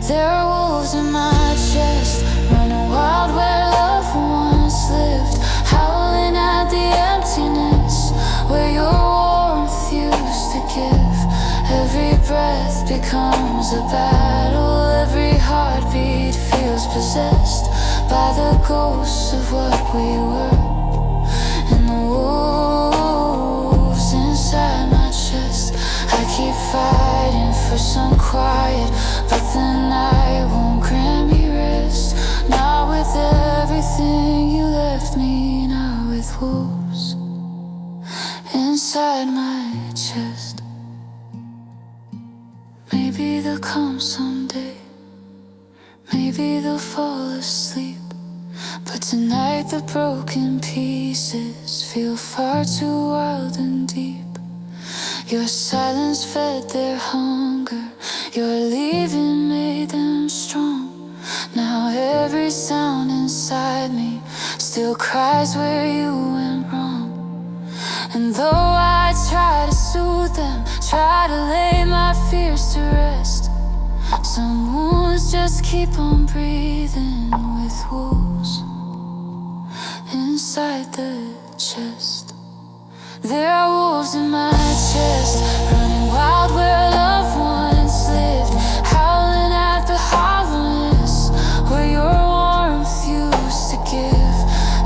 Speaker 1: There are wolves in my chest, running wild where loved ones lived, howling at the emptiness where your warmth used to give. Every breath becomes a battle, every heartbeat feels possessed by the ghosts of what we were. And the wolves inside my chest, I keep fighting for some quiet, but the night won't grant me rest. Not with everything you left me, not with wolves inside my chest. Maybe they'll come someday, maybe they'll fall asleep, but tonight the broken pieces feel far too wild and deep. Your silence fed their hunger, your leaving made them strong. Now every sound inside me still cries where you went wrong. And though I try to soothe them, try to lay my fears to rest, some wounds just keep on breathing with wolves inside the chest. There are wolves in my chest, running wild where loved ones lived, howling at the hollowness where your warmth used to give.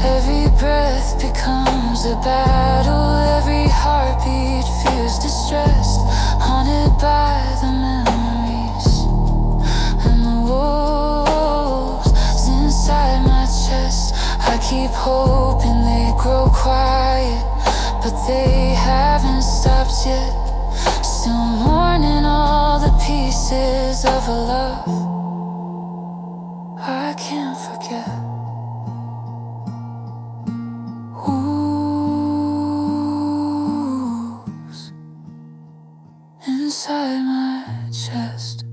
Speaker 1: Every breath becomes a battle, every heartbeat feels distressed, haunted by the memories keep hoping they grow quiet, but they haven't stopped yet. Still mourning all the pieces of a love I can't forget. Who's inside my chest?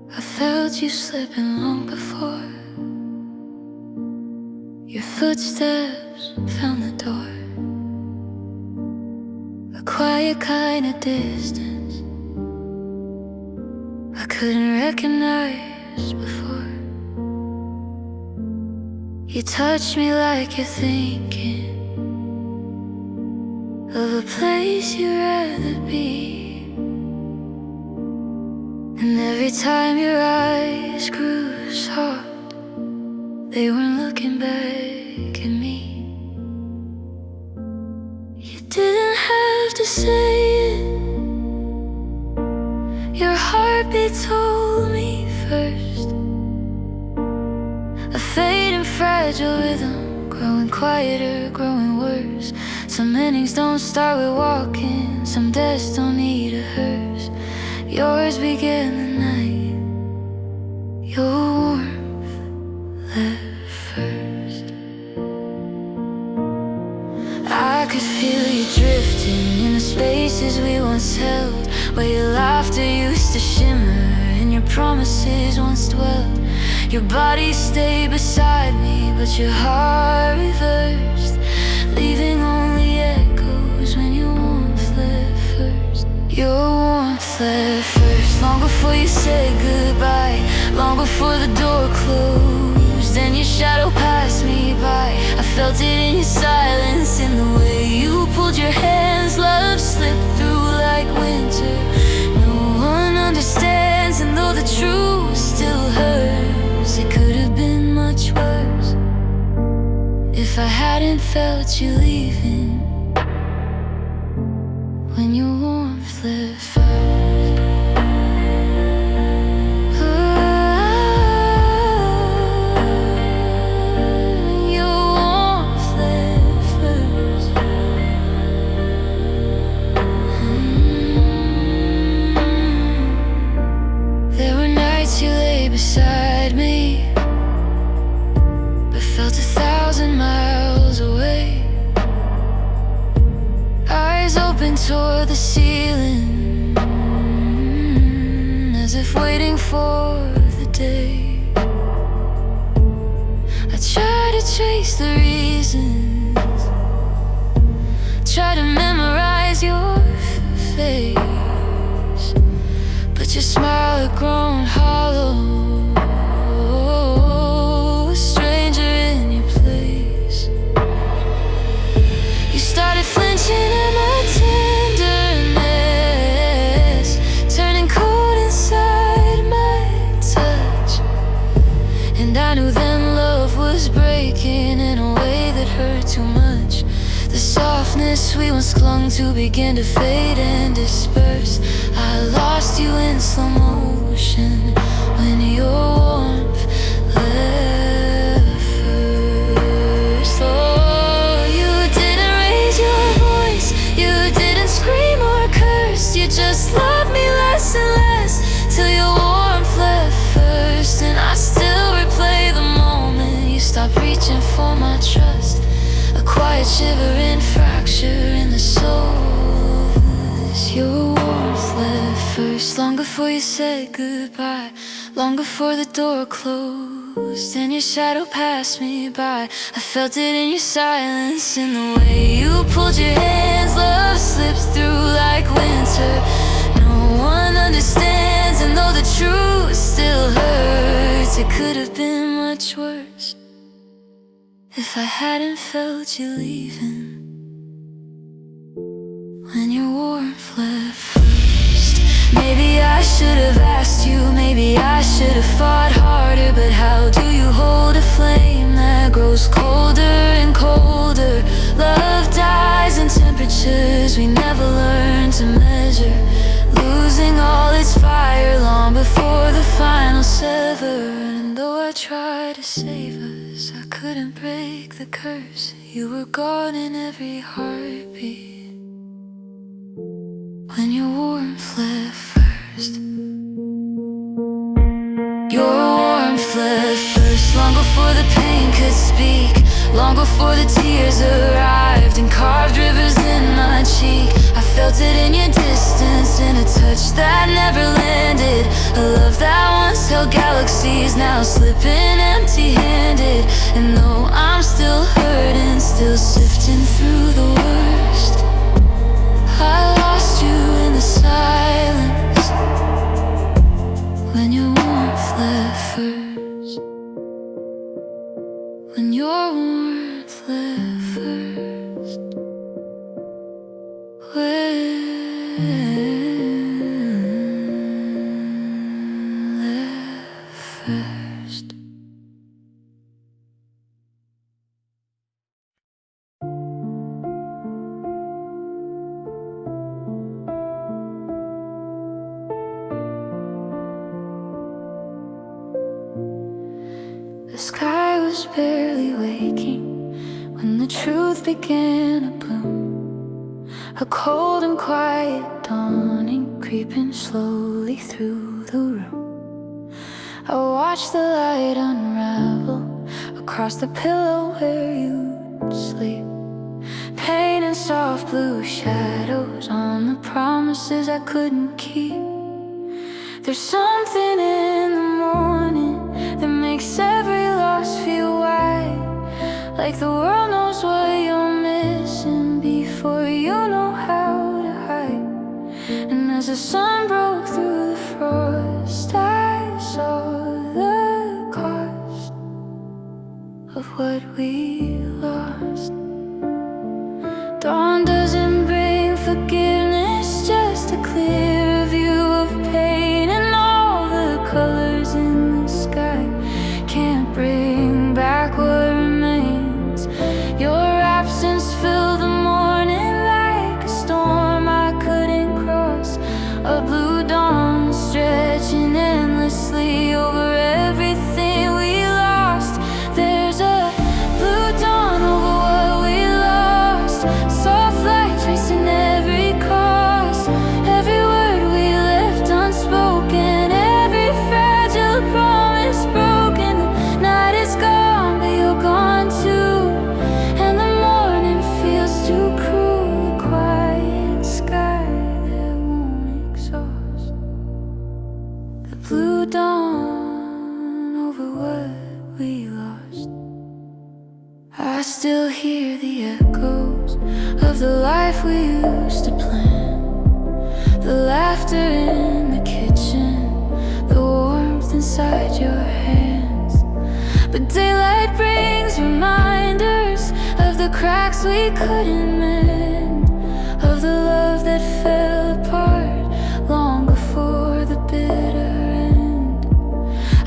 Speaker 1: I felt you slipping long before your footsteps found the door. A quiet kind of distance I couldn't recognize before. You touch me like you're thinking of a place you'd rather be. And every time your eyes grew soft, they weren't looking back at me. You didn't have to say it, your heartbeat told me first. A fading fragile rhythm, growing quieter, growing worse. Some endings don't start with walking, some deaths don't need a hearse. Yours began the night your warmth left first. I could feel you drifting in the spaces we once held, where your laughter used to shimmer and your promises once dwelled. Your body stayed beside me, but your heart reversed, leaving only echoes when your warmth left first. Your warmth left first, long before you said goodbye, long before the door closed and your shadow passed me by. I felt it in your silence, in the way you pulled your hands. Love slipped through like winter. No one understands, and though the truth still hurts, it could have been much worse if I hadn't felt you leaving when your warmth left first. Your warmth left first. There were nights you lay beside me, but felt 1,000 miles away. Eyes open toward the ceiling, as if waiting for the day. I try to trace the reasons, try to memorize your face, but your smile had grown hollow. A stranger in your place. You started flinching at my tenderness, turning cold inside my touch. And I knew then love was breaking in a way that hurt too much. The softness we once clung to began to fade and disperse. I lost you in slow motion when your warmth left first. Oh, you didn't raise your voice, you didn't scream or curse. You just loved me less and less till your warmth left first. And I still replay the moment you stopped reaching for my trust. A quiet shivering fracture in the soul as your warmth left first. Long before you said goodbye, long before the door closed and your shadow passed me by. I felt it in your silence, in the way you pulled your hands. Love slips through like winter. No one understands, and though the truth still hurts, it could have been much worse if I hadn't felt you leaving when your warmth left first. Maybe I should have asked you, maybe I should should have fought harder, but how do you hold a flame that grows colder and colder? Love dies in temperatures we never learned to measure, losing all its fire long before the final sever. And though I tried to save us, I couldn't break the curse. You were gone in every heartbeat when your warmth left first. Your warmth left first, long before the pain could speak, long before the tears arrived and carved rivers in my cheek. I felt it in your distance, in a touch that never landed. A love that once held galaxies, now slipping empty-handed. And though I'm still hurting, still sifting through the worst, I lost you in the silence when your warmth left first. When your warmth left first. First. The sky was barely waking when the truth began to bloom. A cold and quiet dawning, creeping slowly through the room. I watched the light unravel across the pillow where you'd sleep, painting soft blue shadows on the promises I couldn't keep. There's something in the morning that makes every loss feel wide, like the world knows what you're missing before you know how to hide. And as the sun broke through the frost, I saw the cost of what we lost. Dawn doesn't bring forgiveness, just a clear view of pain, and all the colors in the sky can't bring back what remains. Your absence filled the morning like a storm I couldn't cross, a blue dawn stretching endlessly over everything we lost. There's a blue dawn over what we lost, soft light tracing every cost, every word we left unspoken, every fragile promise broken. The night is gone, but you're gone too, and the morning feels too cruel. A quiet sky that won't exhaust. The blue dawn over what we lost. I still hear the echoes of the life we used to plan, the laughter in the kitchen, the warmth inside your hands. But daylight brings reminders of the cracks we couldn't mend, of the love that fell apart long before the bitter end.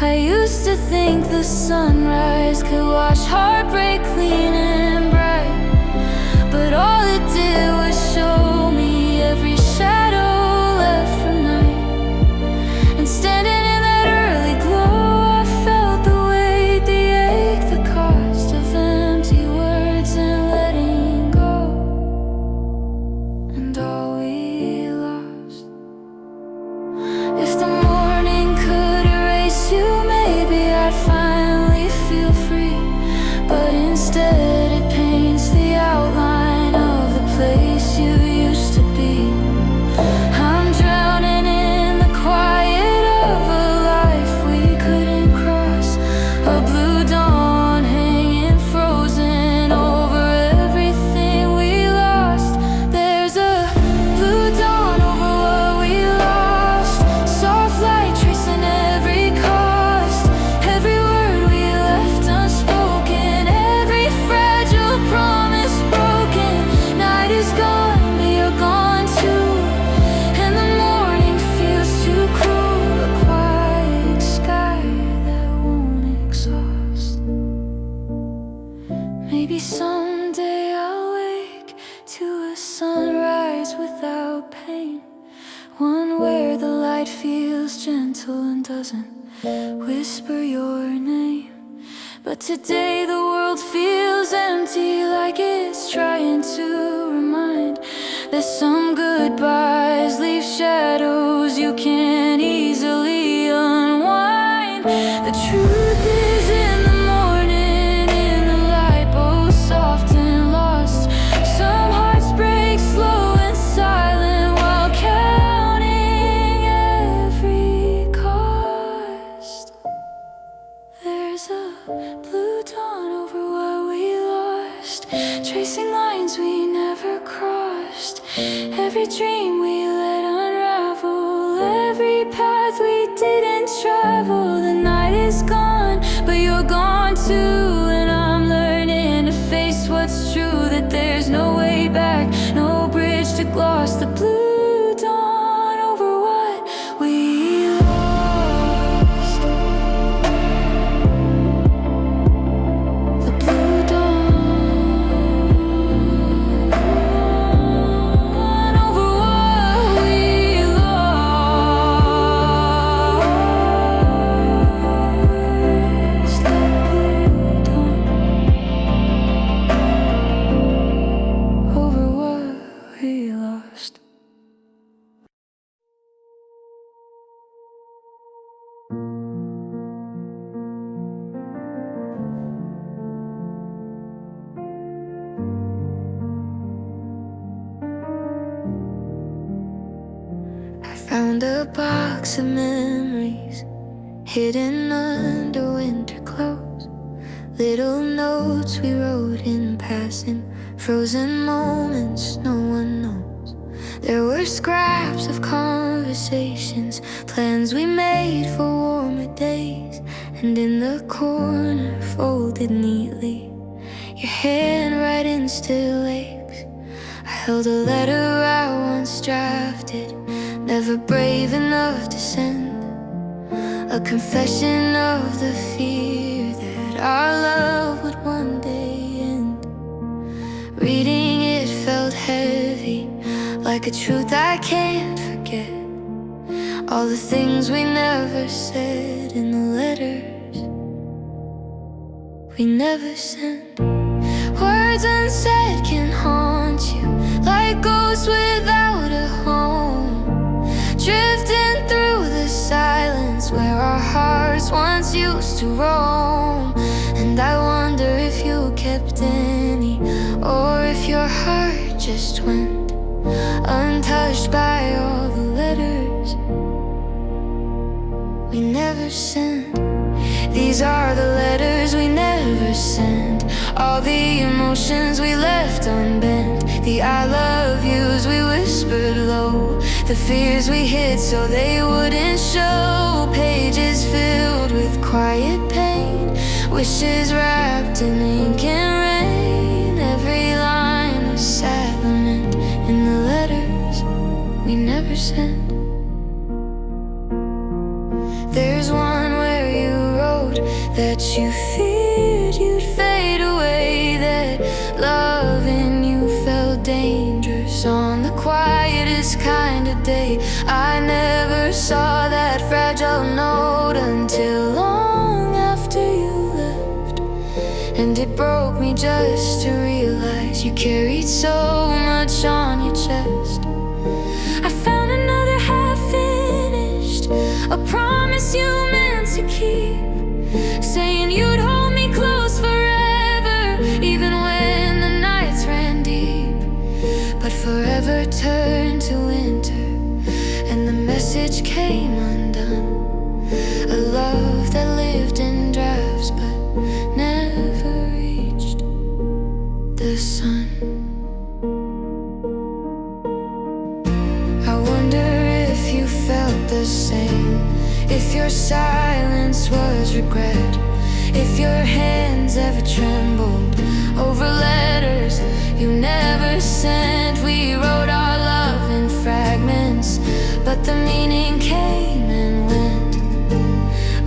Speaker 1: I used to think the sunrise could wash heartbreak clean and bright, but all it did was show me every shadow left from night. And standing in that early glow, I felt the weight, the ache, the cost of empty words and letting go, and all we lost. If the morning could erase you, maybe I'd finally feel free. But instead it paints the outline of the place you used One where the light feels gentle and doesn't whisper your name. But today the world feels empty, like it's trying to remind that some goodbyes leave shadows you can't easily unwind. The truth is in the morning, in the light, both soft and lost. Some hearts break slow and silent while counting every cost. There's a blue dawn over what we lost, tracing lines we never crossed. Every dream we let unravel, every path we didn't travel. The night is gone, but you're gone too, and I'm learning to face what's true, that there's no way back, no bridge to gloss. The blue dawn over what we lost. The blue dawn over what we lost. The blue dawn over what we lost. I found a box of memories hidden under winter clothes. Little notes we wrote in passing, frozen moments no one knows. There were scraps of conversations, plans we made for warmer days, and in the corner, folded neatly, your handwriting still aches. I held a letter I once drafted, never brave enough to send, a confession of the fear that our love would one day end. Reading it felt heavy, like a truth I can't forget. All the things we never said in the letters we never sent. Words unsaid can haunt you, like ghosts without a home, drifting through the silence where our hearts once used to roam. And I wonder if you kept any, or if your heart just went untouched by all the letters we never sent. These are the letters we never sent, all the emotions we left unbent, the I love yous we whispered low, the fears we hid so they wouldn't show. Pages filled with quiet pain, wishes wrapped in ink and rain. Every line a sad lament in the letters we never sent. There's one where you wrote that you feared you'd fade away, that loving you felt dangerous on the quietest kind of day. I never saw that fragile note until long after you left, and it broke me just to realize you carried so much on your chest. I found another half-finished, a promise you meant to keep, saying you'd hold me close forever, even when the nights ran deep. But forever turned to winter, and the message came undone. A love that lived in drafts but never reached the sun. I wonder if you felt the same, if your silence was regret, if your hands ever trembled over letters you never sent. We wrote our love in fragments, but the meaning came and went,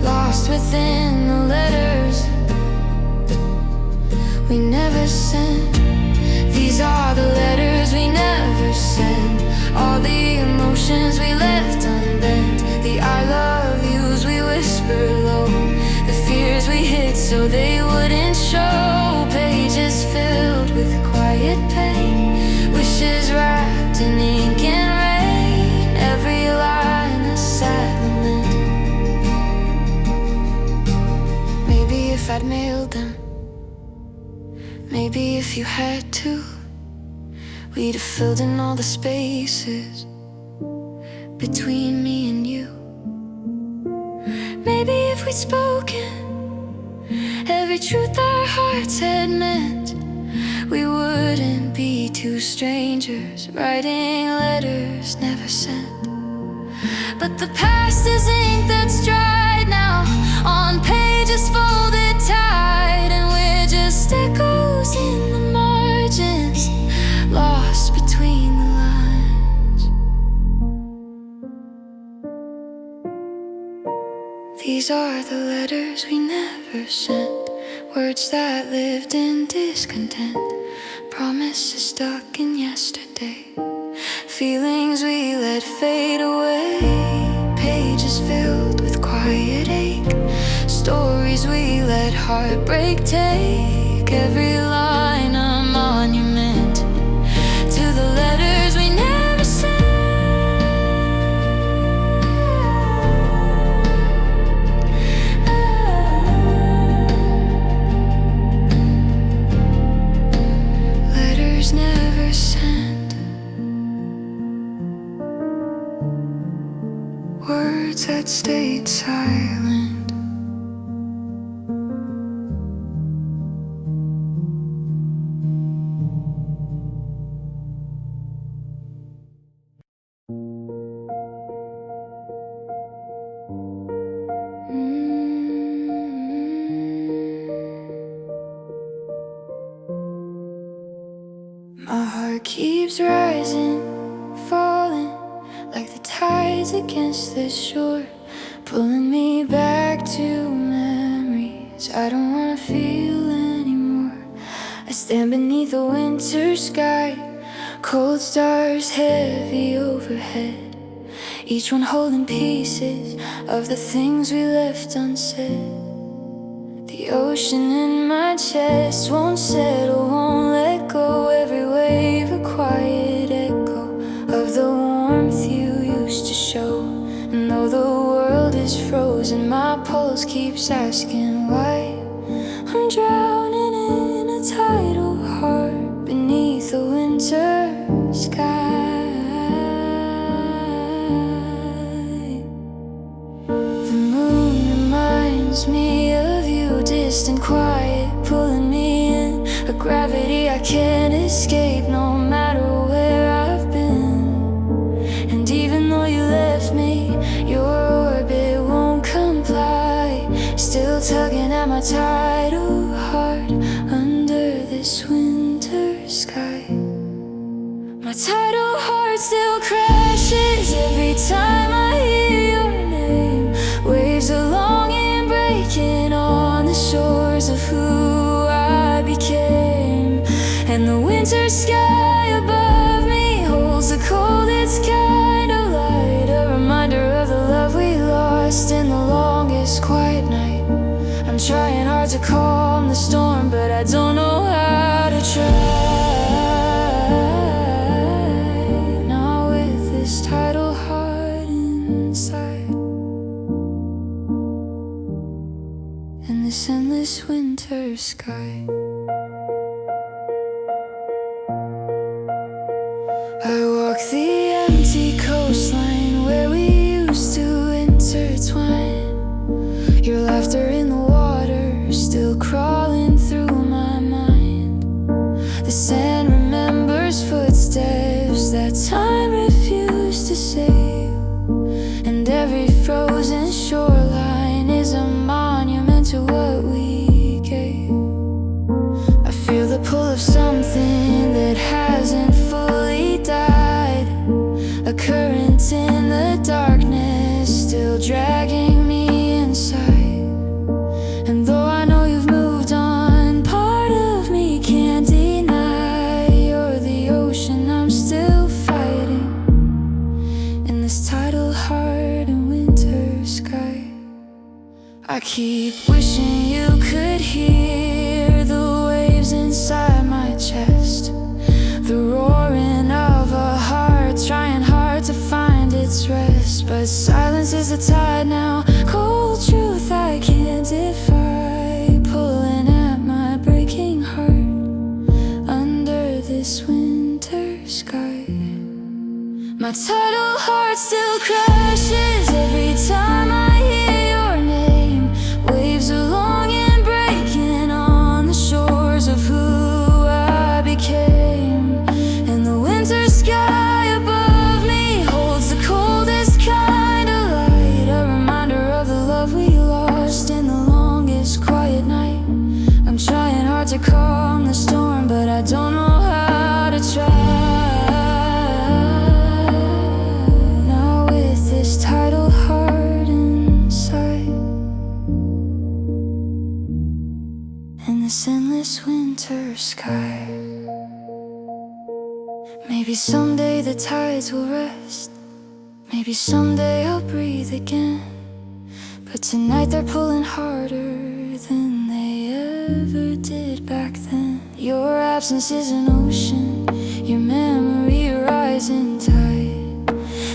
Speaker 1: lost within the letters we never sent. These are the letters we never sent, all the emotions we let so they wouldn't show. Pages filled with quiet pain, wishes wrapped in ink and rain, every line a sad lament. Maybe if I'd mailed them, maybe if you had to, we'd have filled in all the spaces between me and you. Maybe if we'd spoken every truth our hearts had meant, we wouldn't be two strangers writing letters never sent. But the past is ink that's dried now, on pages folded tight, and we're just echoes in the margins, lost between the lines. These are the letters we never sent, words that lived in discontent, promises stuck in yesterday, feelings we let fade away. Pages filled with quiet ache, stories we let heartbreak take, every line a monument to the letters we never sent. Letters never sent, words that stayed silent. My heart keeps rising, falling like the tides against the shore, pulling me back to memories I don't wanna feel anymore. I stand beneath a winter sky, cold stars heavy overhead, each one holding pieces of the things we left unsaid. The ocean in my chest won't settle, won't let go, every wave a quiet echo of the warmth you used to show. And though the world is frozen, my pulse keeps asking why. I'm drowning in a tidal heart beneath a winter sky. The moon reminds me of you, distant quiet, pulling me in, a gravity I can't escape no matter where I've been. And even though you left me, your orbit won't comply, still tugging at my tidal heart under this winter sky. My tidal heart still crashes every time I hear your name, waves of longing breaking on the shores of who I became. And the winter sky above me holds the coldest kind of light, a reminder of the love we lost in the longest quiet night. I'm trying hard to calm the storm, but I don't know how to try. Not with this tidal heart inside, and this endless winter sky. I walk the empty coastline where we used to intertwine, your laughter in the water still crawling through my mind. The sand remembers footsteps that time refused to save, and every frozen shoreline is a monument to what we gave. I feel the pull of something that hasn't fully died, a current in the darkness still dragging me inside. And though I know you've moved on, part of me can't deny you're the ocean I'm still fighting in this tidal heart and winter sky. I keep wishing you could hear the waves inside my chest, the roaring of a heart trying hard to find its rest. But silence is the tide now, cold truth I can't defy, pulling at my breaking heart under this winter sky. My tidal heart still crashes every time I hear your name. Waves are long and breaking on the shores of who I became. And the winter sky above me holds the coldest kind of light, a reminder of the love we lost in the longest quiet night. I'm trying hard to calm the storm, but I don't know how to try. Tidal heart inside, in this endless winter sky. Maybe someday the tides will rest, maybe someday I'll breathe again. But tonight they're pulling harder than they ever did back then. Your absence is an ocean, your memory a rising tide.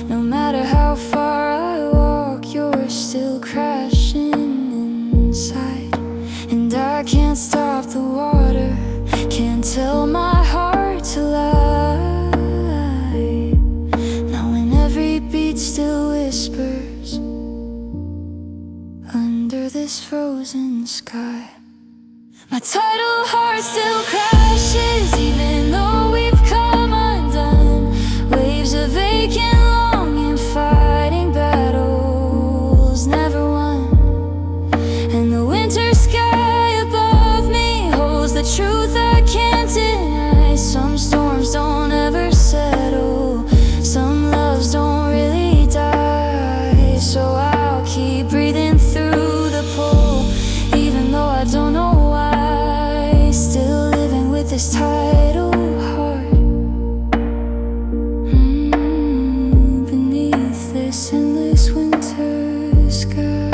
Speaker 1: No matter how far I walk, you're still crashing inside. And I can't stop the water, can't tell my heart to lie. Now when every beat still whispers under this frozen sky. My tidal heart still crashes even though we've come undone. Waves of vacant fighting battles never won. And the winter sky above me holds the truth I can't deny. Some storms don't ever settle, some loves don't really die. So I'll keep breathing through the pull, even though I don't know why. Still living with this tidal heart. This endless winter sky.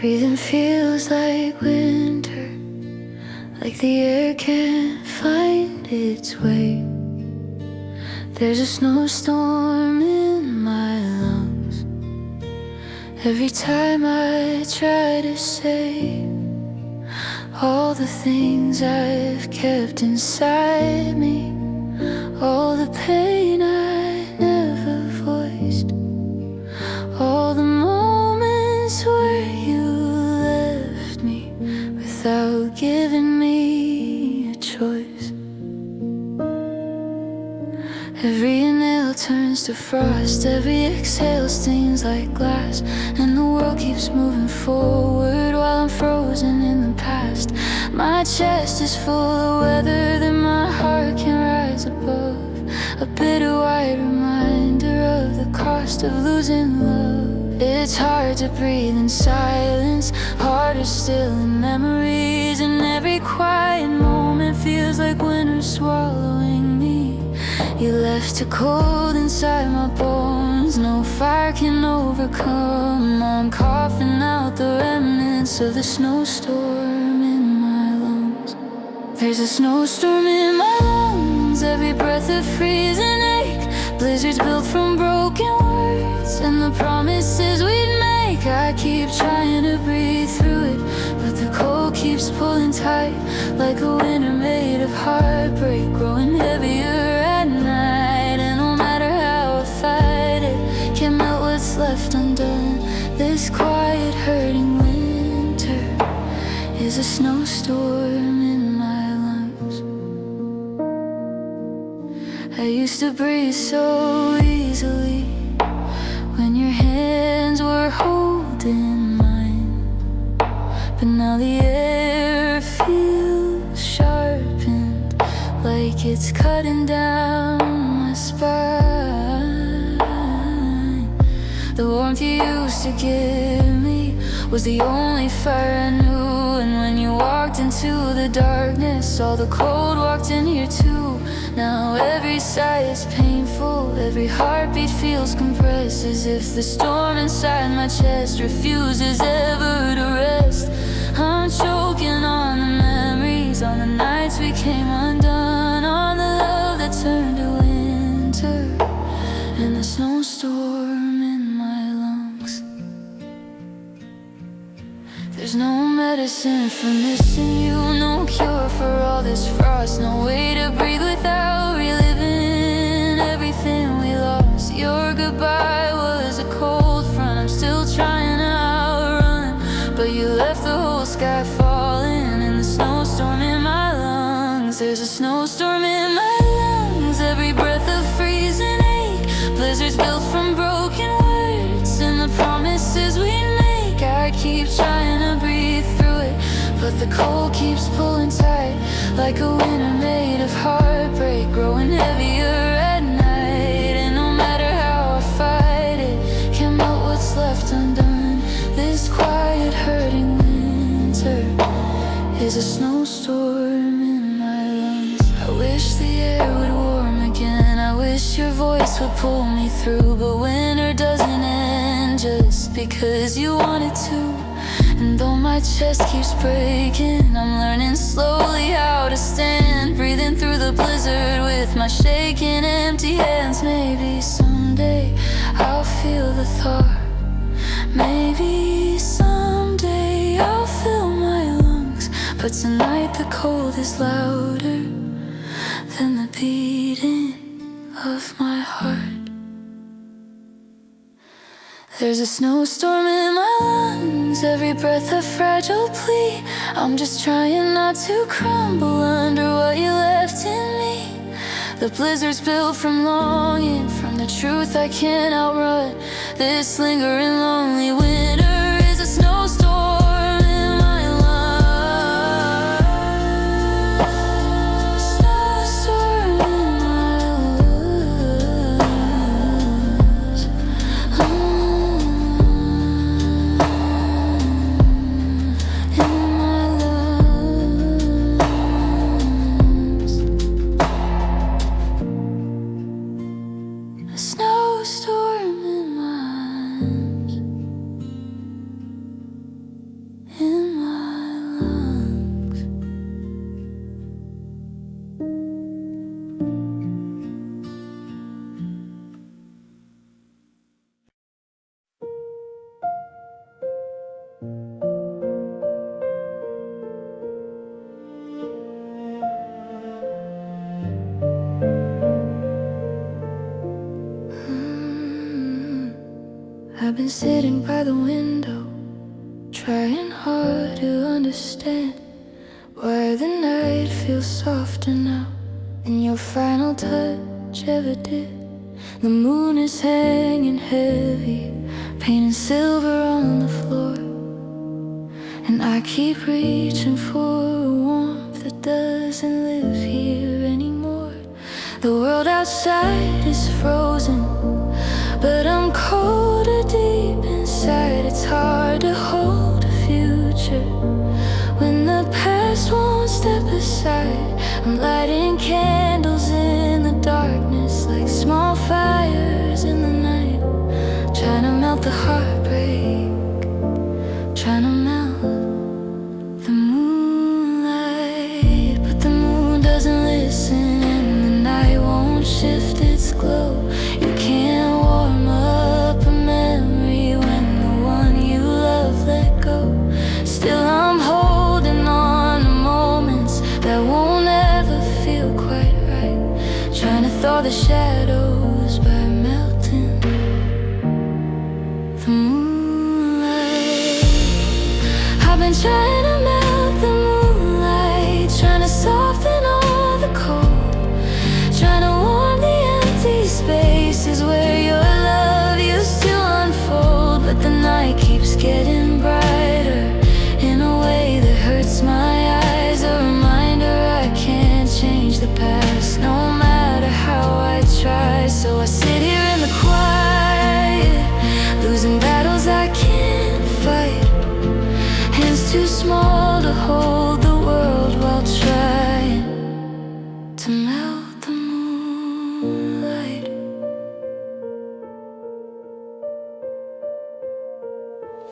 Speaker 1: Breathing feels like winter, like the air can't find its way. There's a snowstorm in my lungs every time I try to say all the things I've kept inside me, all the pain I never voiced, all the moments where you left me without giving me a choice. Every inhale turns to frost, every exhale stings like glass, and the world keeps moving forward while I'm frozen in the past. My chest is full of weather that my heart can rise above, a bitter white reminder of the cost of losing love. It's hard to breathe in silence, harder still in memories, and every quiet moment feels like winter swallowing me. You left a cold inside my bones, no fire can overcome. I'm coughing out the remnants of the snowstorm in my lungs. There's a snowstorm in my lungs, every breath a freezing ache, blizzards built from broken words and the promises we'd make. I keep trying to breathe through it, but the cold keeps pulling tight, like a winter made of heartbreak, growing heavier at night. And no matter how I fight it, can't melt what's left undone. This quiet hurting winter is a snowstorm in my lungs. I used to breathe so easily when your hands were holding mine. But now the air feels sharpened, like it's cutting down my spine. The warmth you used to give me was the only fire I knew. And when you walked into the darkness, all the cold walked in here too. Now every sigh is painful, every heartbeat feels compressed, as if the storm inside my chest refuses ever to rest. I'm choking on the memories, on the nights we came undone, on the love that turned to winter, and the snowstorm in my lungs. There's no medicine for missing you, no cure for all this frost, no way to breathe without reliving everything we lost. Your goodbye was a cold front, I'm still trying to outrun, but you left the whole sky falling in the snowstorm in my lungs. There's a snowstorm in my lungs, every breath a freezing ache, blizzards built from broken words and the promises we make. I keep trying to breathe through it, but the cold keeps pulling tight, like a winter made of heartbreak, growing heavier at night. And no matter how I fight it, can't melt what's left undone. This quiet hurting winter is a snowstorm in my lungs. I wish the air would warm again, I wish your voice would pull me through, but winter doesn't end just because you want it to. And though my chest keeps breaking, I'm learning slowly how to stand, breathing through the blizzard with my shaking empty hands. Maybe someday I'll feel the thaw, maybe someday I'll fill my lungs, but tonight the cold is louder than the beating of my heart. There's a snowstorm in my lungs, every breath a fragile plea. I'm just trying not to crumble under what you left in me. The blizzard's built from longing, from the truth I can't outrun. This lingering lonely winter is a snowstorm in my lungs. Snowstorm in my lungs. In my lungs. A snowstorm in my lungs. In my lungs. I've been sitting by the window, trying hard to understand why the night feels softer now than your final touch ever did. The moon is hanging heavy, painting silver on the floor, and I keep reaching for a warmth that doesn't live here anymore. The world outside is frozen, but I'm colder deep inside. It's hard to hold a future when the past won't step aside. I'm lighting candles in the darkness, like small fires in the night, trying to melt the heartbreak, trying to melt the moonlight. But the moon doesn't listen, and the night won't shift its glow. You can't warm up a memory when the one you love let go. Still I'm holding on to moments that won't ever feel quite right, trying to thaw the shadows by melting the moonlight. I've been trying to melt the moonlight, trying to soften all the cold, trying to warm the empty spaces where your love used to unfold. melt the moonlight.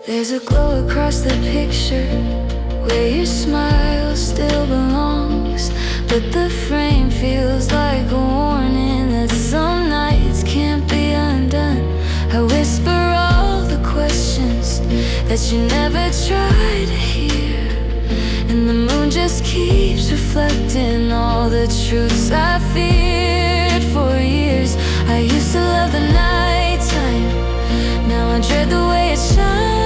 Speaker 1: There's a glow across the picture where your smile still belongs, but the frame feels like a warning that some nights can't be undone. I whisper all the questions that you never tried to hear, and the moon just keeps reflecting all the truths I feared for years. I used to love the nighttime, now I dread the way it shines.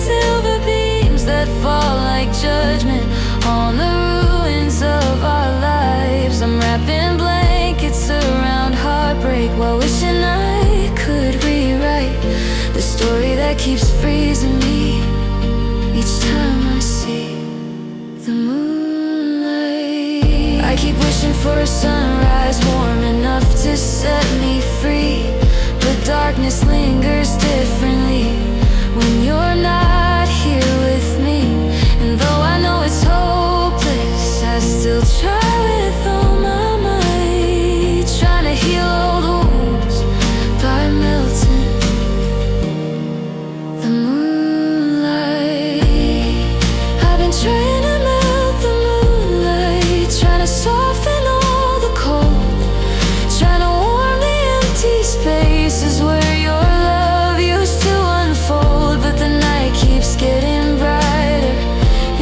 Speaker 1: Silver beams that fall like judgment on the ruins of our lives. I'm wrapping blankets around heartbreak while wishing I could rewrite the story that keeps freezing me each time I see the moonlight. I keep wishing for a sunrise warm enough to set me free, but darkness lingers differently when you're not here with me. And though I know it's hopeless, I still try with all my might, trying to heal old wounds by melting the moonlight. I've been trying to melt the moonlight, trying to soften all the cold, trying to warm the empty spaces where your love used to unfold. But the night keeps getting brighter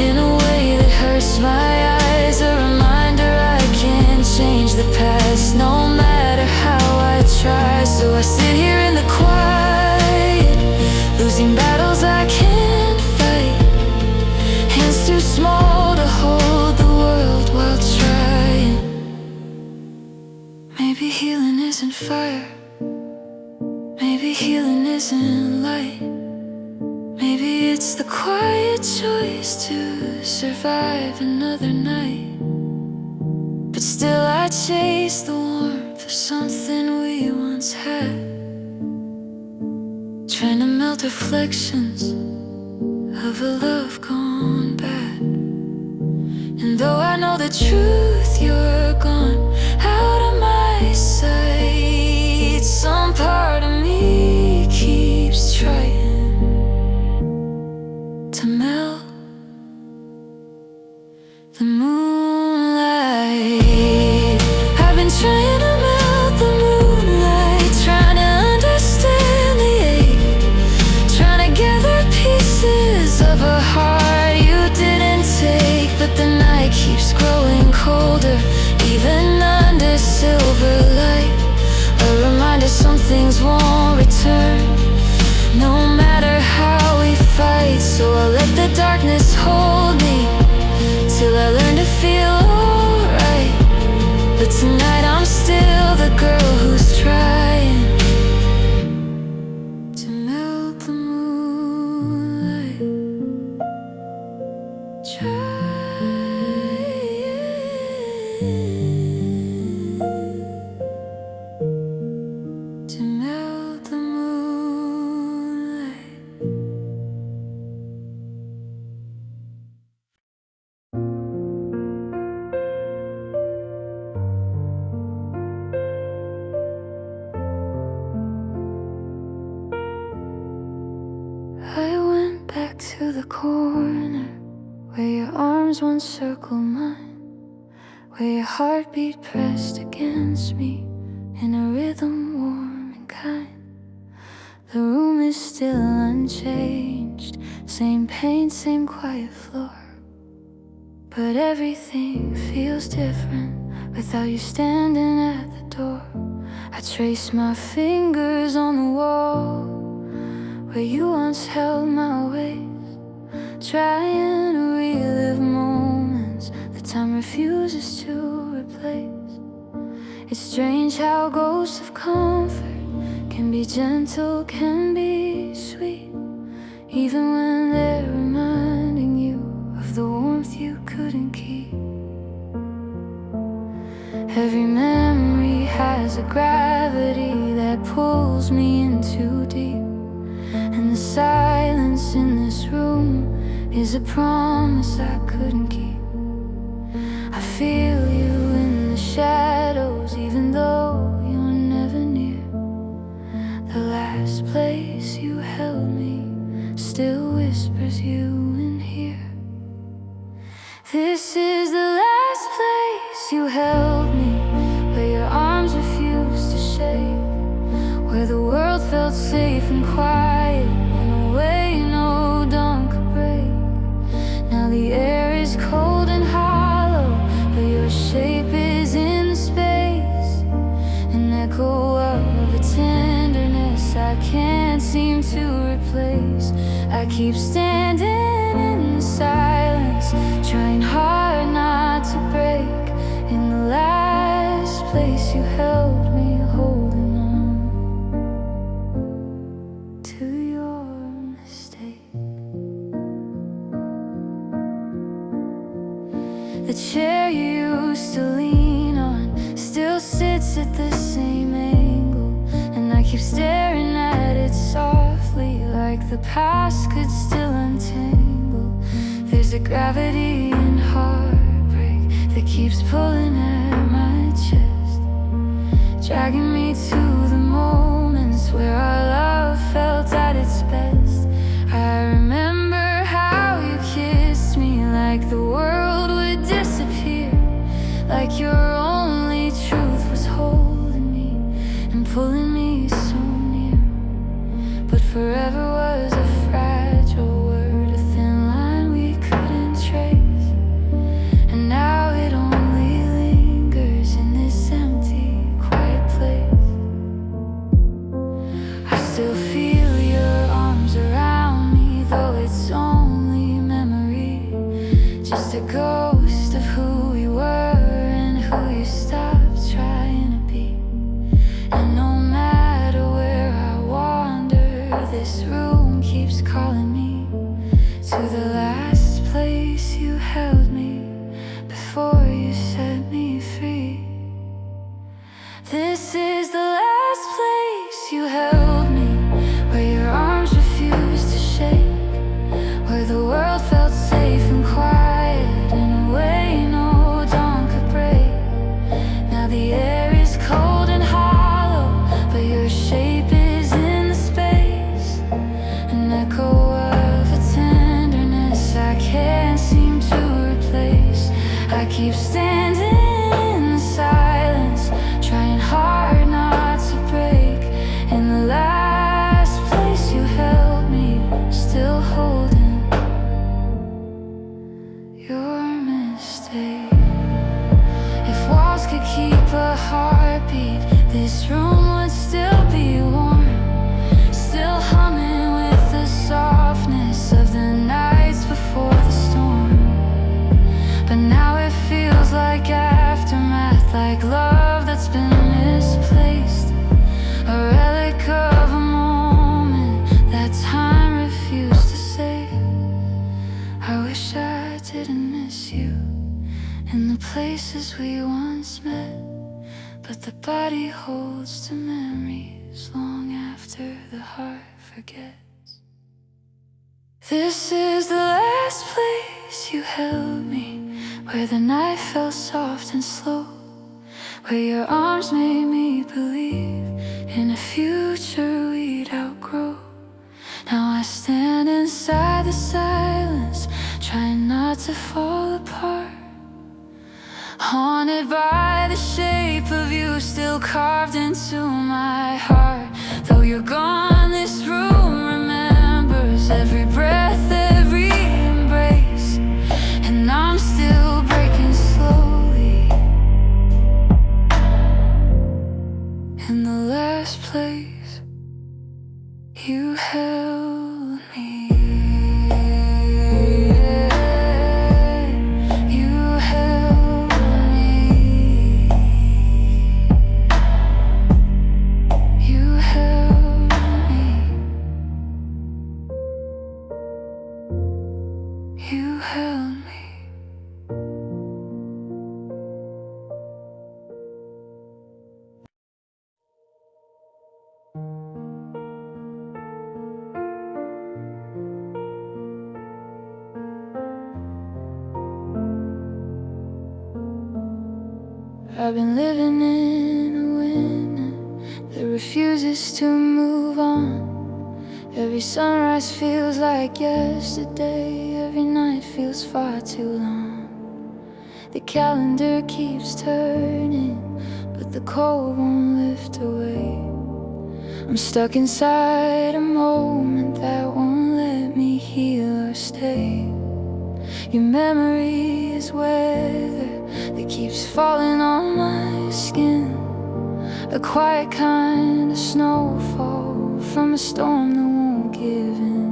Speaker 1: in a way that hurts my eyes, a reminder I can't change the past no matter how I try. So I sit here in the quiet, losing battles I can't fight, hands too small to hold the world while trying. Maybe healing isn't fire, maybe healing isn't light, maybe it's the quiet choice to survive another night. But still I chase the warmth of something we once had, trying to melt reflections of a love gone bad. And though I know the truth, you're gone out of my sight, some part of me keeps trying to melt the moonlight. I've been trying to melt the moonlight, trying to understand the ache, trying to gather pieces of a heart you didn't take. But the night keeps growing colder, even under silver light, a reminder some things won't return no matter how we fight. So I'll let the darkness hold me till I learn to feel alright. But tonight I'm still the girl who's trying to melt the moonlight, trying to melt the moonlight. I went back to the corner where your arms once circled mine, where your heartbeat pressed against me in a rhythm warm and kind. The room is still unchanged, same paint, same quiet floor, but everything feels different without you standing at the door. I trace my fingers on the wall where you once held my waist, trying to relive moments that time refuses to replace. It's strange how ghosts of comfort can be gentle, can be sweet, even when they're reminding you of the warmth you couldn't keep. Every memory has a gravity that pulls me in too deep, and the silence in this room is a promise I couldn't keep. I feel you held me, where your arms refused to shake, where the world felt safe and quiet in a way no dawn could break. Now the air is cold and hollow, but your shape is in the space, an echo of a tenderness I can't seem to replace. I keep standing in the silence, trying hard not to break. In the last place you held me, holding on to your mistake. The chair you used to lean on still sits at the same angle, and I keep staring at it softly, like the past could still untangle. There's a gravity in heartbreak that keeps pulling at my chest, dragging me to the moments where our love felt at its best. I remember how you kissed me like the world would disappear, like your only truth was holding me and pulling me so near. But forever was a fragile word, a thin line we couldn't trace, and now it only lingers in this empty, quiet place. I still feel your arms around me, though it's only memory, just a ghost of who we were and who you stopped trying to be. And no matter where I wander, this room keeps calling me to the last place you held me before you set me free. This is the last place you held me, where your arms refused to shake, where the world felt safe and quiet in a way no dawn could break. Now the air is cold and hollow, but your shape is in the space, an echo of a tenderness I can't seem to replace. I keep standing in the silence, trying hard not to break. In the last place you held me, still holding your mistake. If walls could keep a heartbeat, this room would still be warm, still humming with the softness of the nights before the storm. But now it feels like aftermath, like love that's been misplaced, a relic of a moment that time refused to save. I wish I didn't miss you in the places we once met, but the body holds to memories long after the heart forgets. This is the last place you held me, where the night felt soft and slow, where your arms made me believe in a future we'd outgrow. Now I stand inside the silence, trying not to fall apart, haunted by the shape of you still carved into my heart. Though you're gone, this room remembers every breath, every embrace, and I'm still breaking slowly in the last place you held me. You held me. You held me. You held me. I've been living in a winter that refuses to move on. Every sunrise feels like yesterday, every night feels far too long. The calendar keeps turning, but the cold won't lift away. I'm stuck inside a moment that won't let me heal or stay. Your memory is weather that keeps falling on my skin, a quiet kind of snowfall from a storm that won't give in.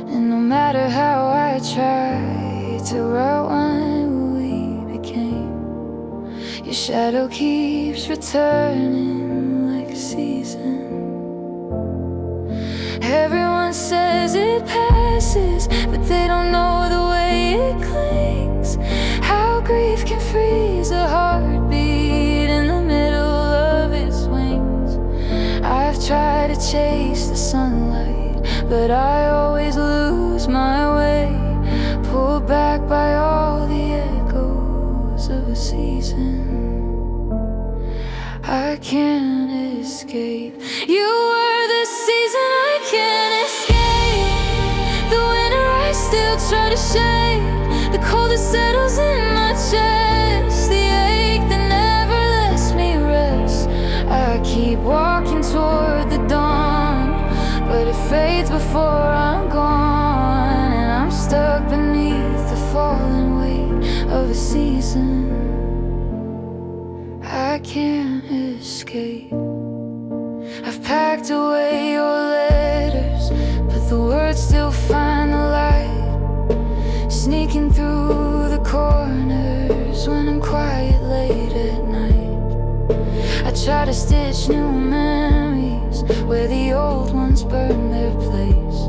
Speaker 1: And no matter how I try to write what we became, your shadow keeps returning like a season. Everyone says it passes, but they don't know the way it clings. How grief can freeze a heartbeat in the middle of its wings. I've tried to chase the sunlight, but I always lose my way, pulled back by all the echoes of a season. I can't escape. You were the season I can't escape. The winter I still try to shake. The cold that settles in my chest, the ache that never lets me rest. I keep walking toward the dawn, but it fades before I'm gone. And I'm stuck beneath the falling weight of a season. I can't escape. I've packed away your letters, but the words still find the light, sneaking through the corners when I'm quiet late at night. I try to stitch new memories where the old ones burn their place,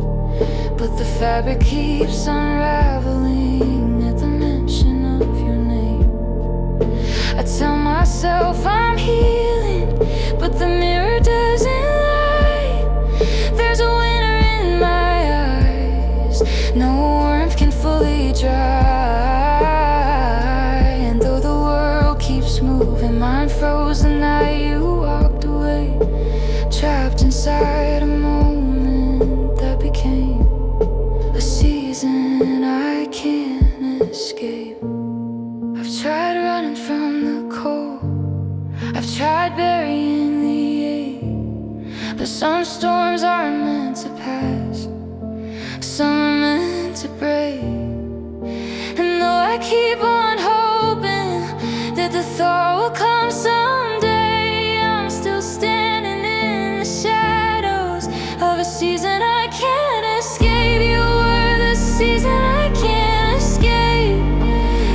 Speaker 1: but the fabric keeps unraveling at the mention of your name. I tell myself I'm healing, but the mirror doesn't lie. There's a winter in my eyes, no warmth can fully dry. And though the world keeps moving, mine froze the night you walked away, trapped inside a moment that became a season I can't escape. I've tried running from the cold, I've tried burying the ache, but some storms aren't meant to pass, some are meant to break. And though I keep on hoping that the thaw will come someday, I'm still standing in the shadows of a season I can't escape. You were the season I can't escape.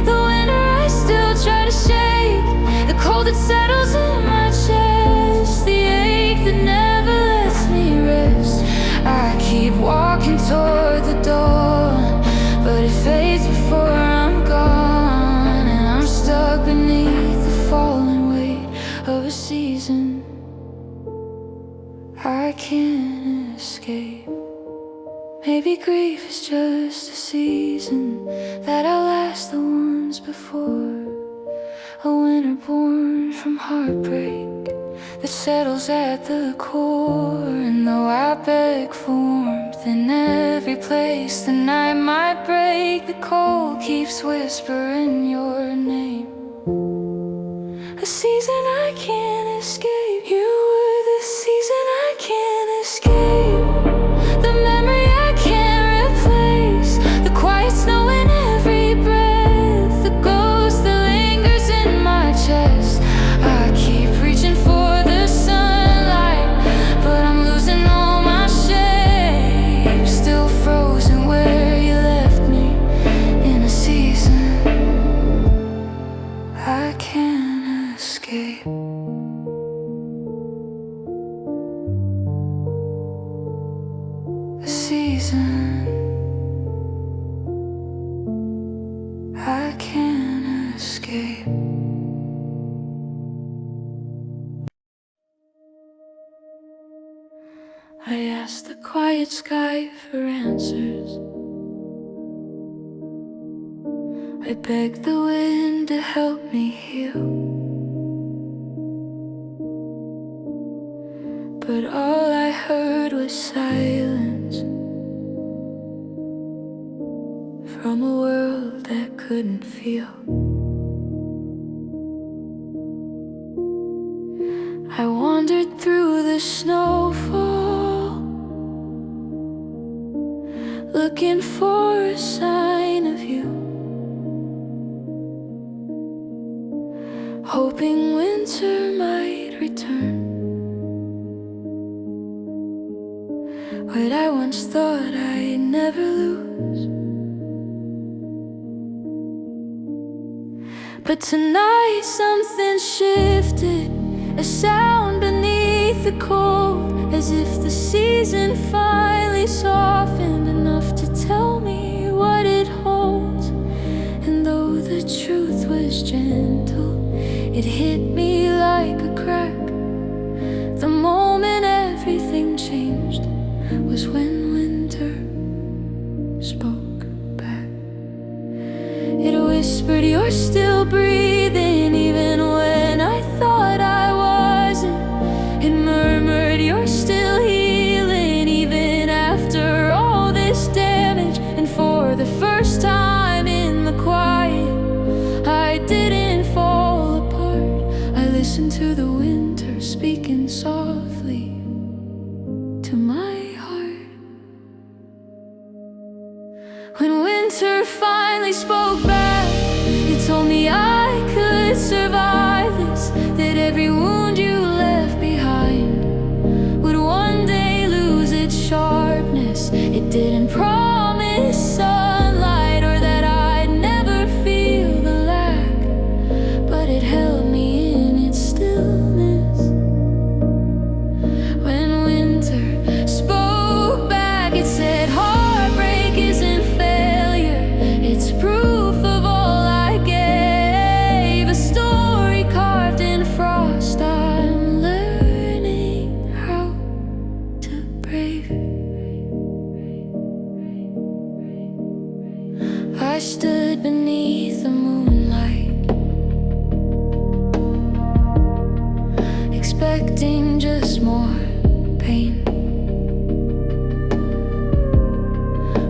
Speaker 1: The winter I still try to shake, the cold that settles in my chest, the ache that never lets me rest. I keep walking toward the door, but it fades before I'm gone. And I'm stuck beneath the falling weight of a season I can't escape. Maybe grief is just a season that outlasts the ones before, a winter born from heartbreak that settles at the core. And though I beg for warmth in every place, the night might break, the cold keeps whispering your name. A season I can't escape. You were the season I can't escape. The memory I can't replace, the quiet snow in every breath, the ghost that lingers in my chest. I keep reaching for the sunlight, but I'm losing all my shape, still frozen where you left me in a season I can't escape. A season I can't escape. I ask the quiet sky for answers, I beg the wind to help me heal, but all I heard was silence from a world that couldn't feel. I wandered through the snowfall, looking for a sign of you, hoping winter might return. What I once thought I'd never lose, but tonight something shifted, a sound beneath the cold, as if the season finally softened enough to tell me what it holds. And though the truth was gentle, it hit me like a crack. The moment everything changed was when winter spoke back. It whispered, "You're still breathing even when I thought I wasn't." It murmured, "You're still healing even after all this damage." And for the first time in the quiet, I didn't fall apart. I listened to the winter speaking softly to my heart. When winter finally spoke back, it told me I could survive this, that every wound you left behind would one day lose its sharpness. It didn't promise sunlight or that I'd never feel the lack, but it held me in its stillness. When winter spoke back, it said, "Heartbreak isn't failure, it's proof of all I gave." A story carved in frost, I'm learning how to brave. I stood beneath the moonlight, expecting just more pain,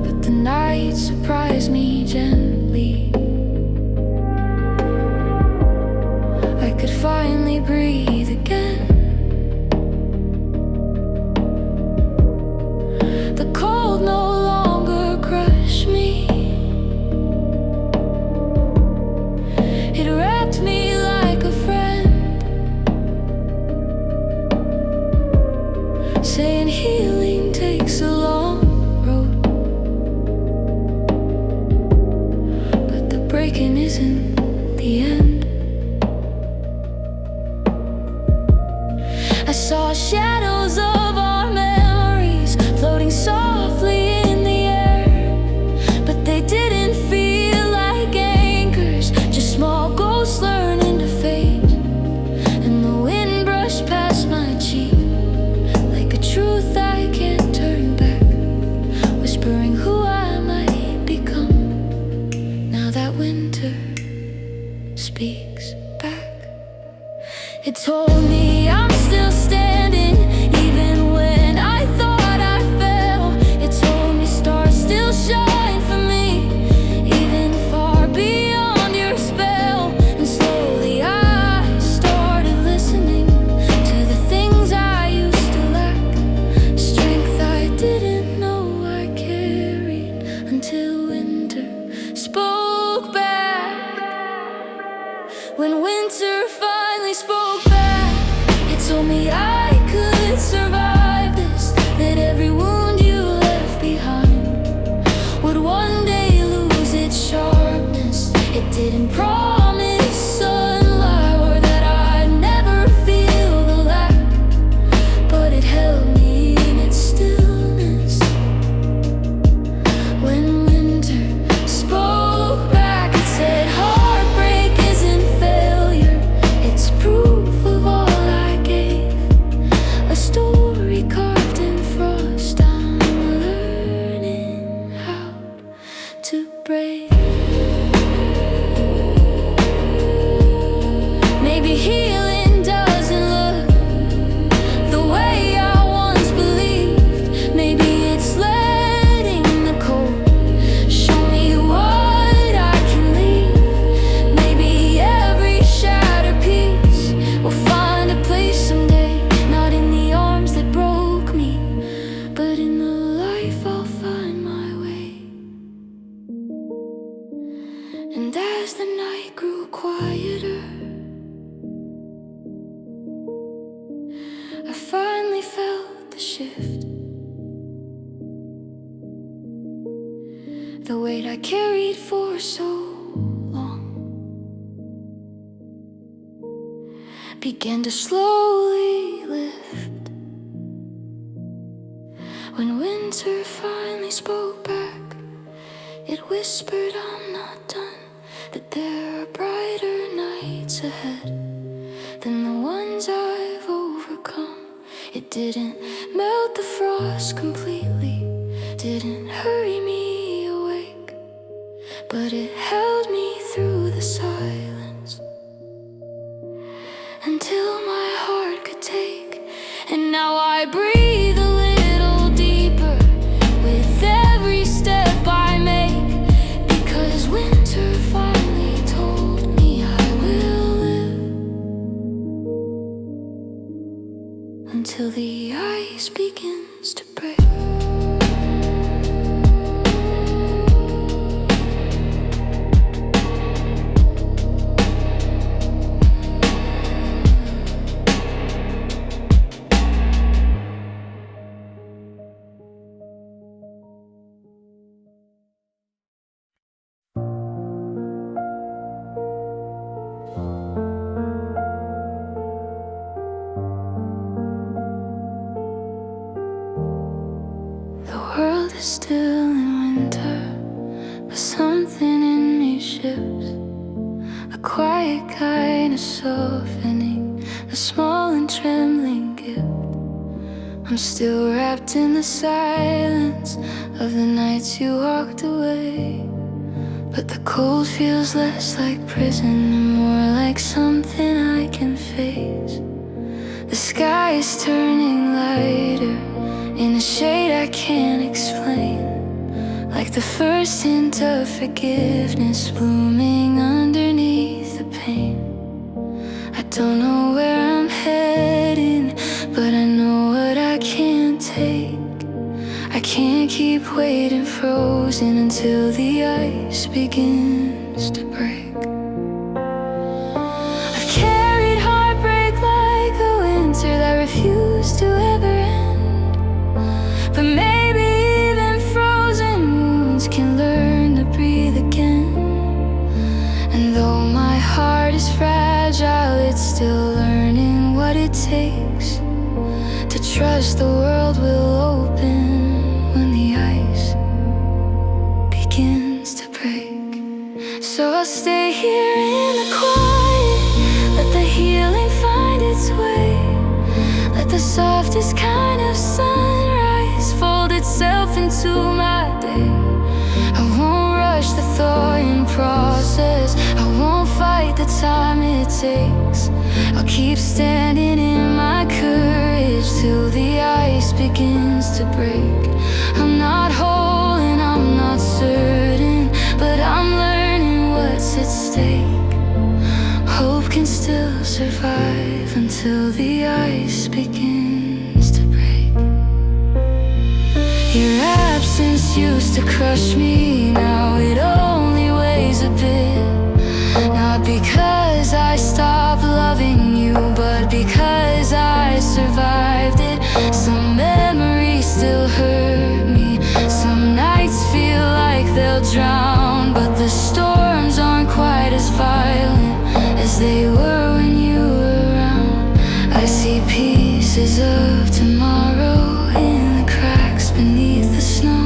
Speaker 1: but the night surprised me gently. I could finally breathe again. The cold no longer crushed me, it wrapped me like a friend, saying healing takes a long road, but the breaking isn't the end. I saw shadows of our memories floating softly in the air, but they didn't feel like anchors, just small ghosts learning to fade. And the wind brushed past my cheek like a truth I can't turn back, whispering who I might become now that winter speaks back. It told me I'm still standing even when I thought I fell. It told me stars still shine for me even far beyond your spell. And slowly I started listening to the things I used to lack, strength I didn't know I carried until winter spoke back. When winter finally spoke back, it told me I could survive this, that every wound you left behind would one day lose its sharpness. It didn't promise sunlight or that I'd never feel the lack, but it held me in its stillness. When winter spoke back, it said, "Heartbreak isn't failure, it's proof of all I gave." shift. The weight I carried for so long began to slowly lift. When winter finally spoke back, it whispered, I'm not done, that there are brighter nights ahead than the ones I've overcome. It didn't melt the frost completely, didn't hurry me awake, but it held me through the silence until my heart could take. And now I breathe a little deeper with every step I make, because winter finally told me I will live until the ice begins to break. Still in winter, but something in me shifts. A quiet kind of softening, a small and trembling gift. I'm still wrapped in the silence of the nights you walked away, but the cold feels less like prison and more like something I can face. The sky is turning lighter in a shade I can't explain, like the first hint of forgiveness blooming underneath the pain. I don't know where I'm heading, but I know what I can't take. I can't keep waiting frozen until the ice begins to break. I've carried heartbreak like a winter that refused to ever end. But maybe even frozen wounds can learn to breathe again. And though my heart is fragile, it's still learning what it takes to trust the world will open when the ice begins to break. So I'll stay here in the quiet, let the healing find its way, let the softest kind of sunrise fold itself into my day. I won't rush the thawing process, I won't fight the time it takes. I'll keep standing in my courage till the ice begins to break. I'm not whole and I'm not certain, but I'm learning what's at stake. Hope can still survive until the ice begins to break. Your absence used to crush me, now it only weighs a bit. Not because I stopped loving you, but because I survived it. Some memories still hurt me, some nights feel like they'll drown, but the storms aren't quite as violent as they were when you were around. I see pieces of tomorrow in the cracks beneath the snow,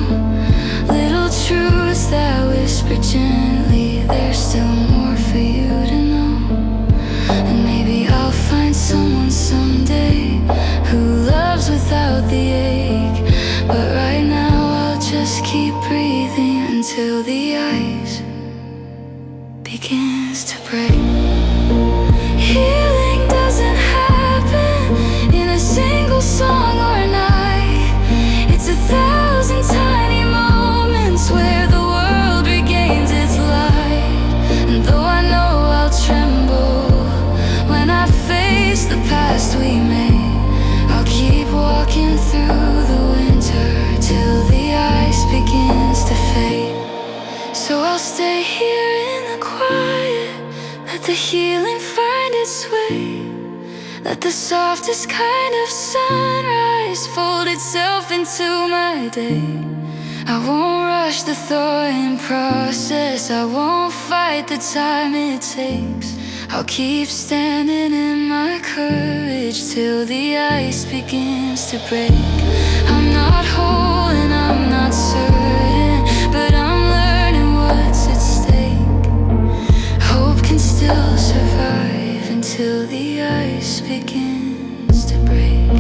Speaker 1: little truths that whisper gently, there's still more for you to know. And maybe I'll find someone someday who loves without the ache, but right now I'll just keep breathing until the ice begins to break. Healing doesn't happen in a single song or night. It's 1,000 tiny moments where the world regains its light. And though I know I'll tremble when I face the past we made, I'll keep walking through the winter till the ice begins to fade. So I'll stay here in the quiet, let the healing find its way, Let the softest kind of sunrise fold itself into my day. I won't rush the thawing process, I won't fight the time it takes. I'll keep standing in my courage till the ice begins to break. I'm not whole and I'm not certain, but I'm learning what's at stake. Hope can still survive until the ice begins to break.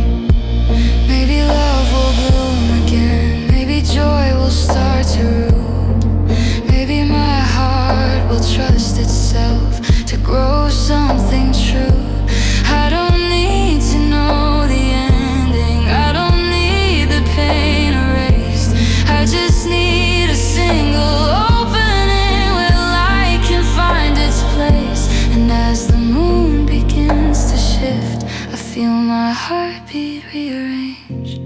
Speaker 1: Maybe love will bloom again, maybe joy will start to rule. Maybe my heart will trust itself to grow something true. I don't need to know the ending, I don't need the pain erased. I just need a single opening where light can find its place. And as the moon begins to shift, I feel my heartbeat rearrange.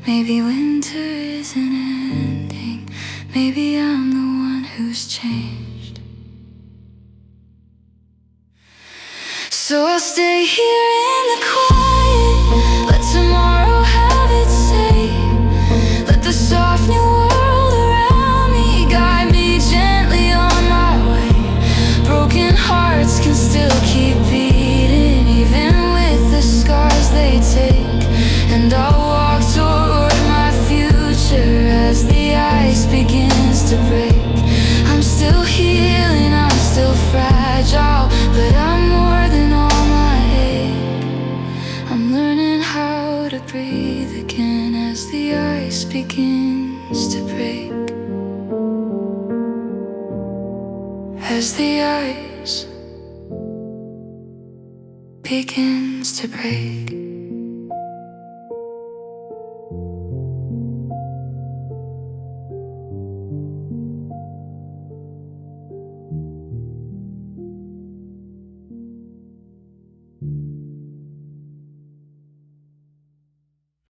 Speaker 1: Maybe winter isn't ending, maybe I'm the one who's changed. So I'll stay here in the quiet, let tomorrow have its say. Let the soft new world around me guide me gently on my way. Broken hearts can still keep beating, even with the scars they take. And I'll walk toward my future as the ice begins to break. I'm still healing, I'm still fragile, but I'm more than all my ache. I'm learning how to breathe again as the ice begins to break. As the ice begins to break.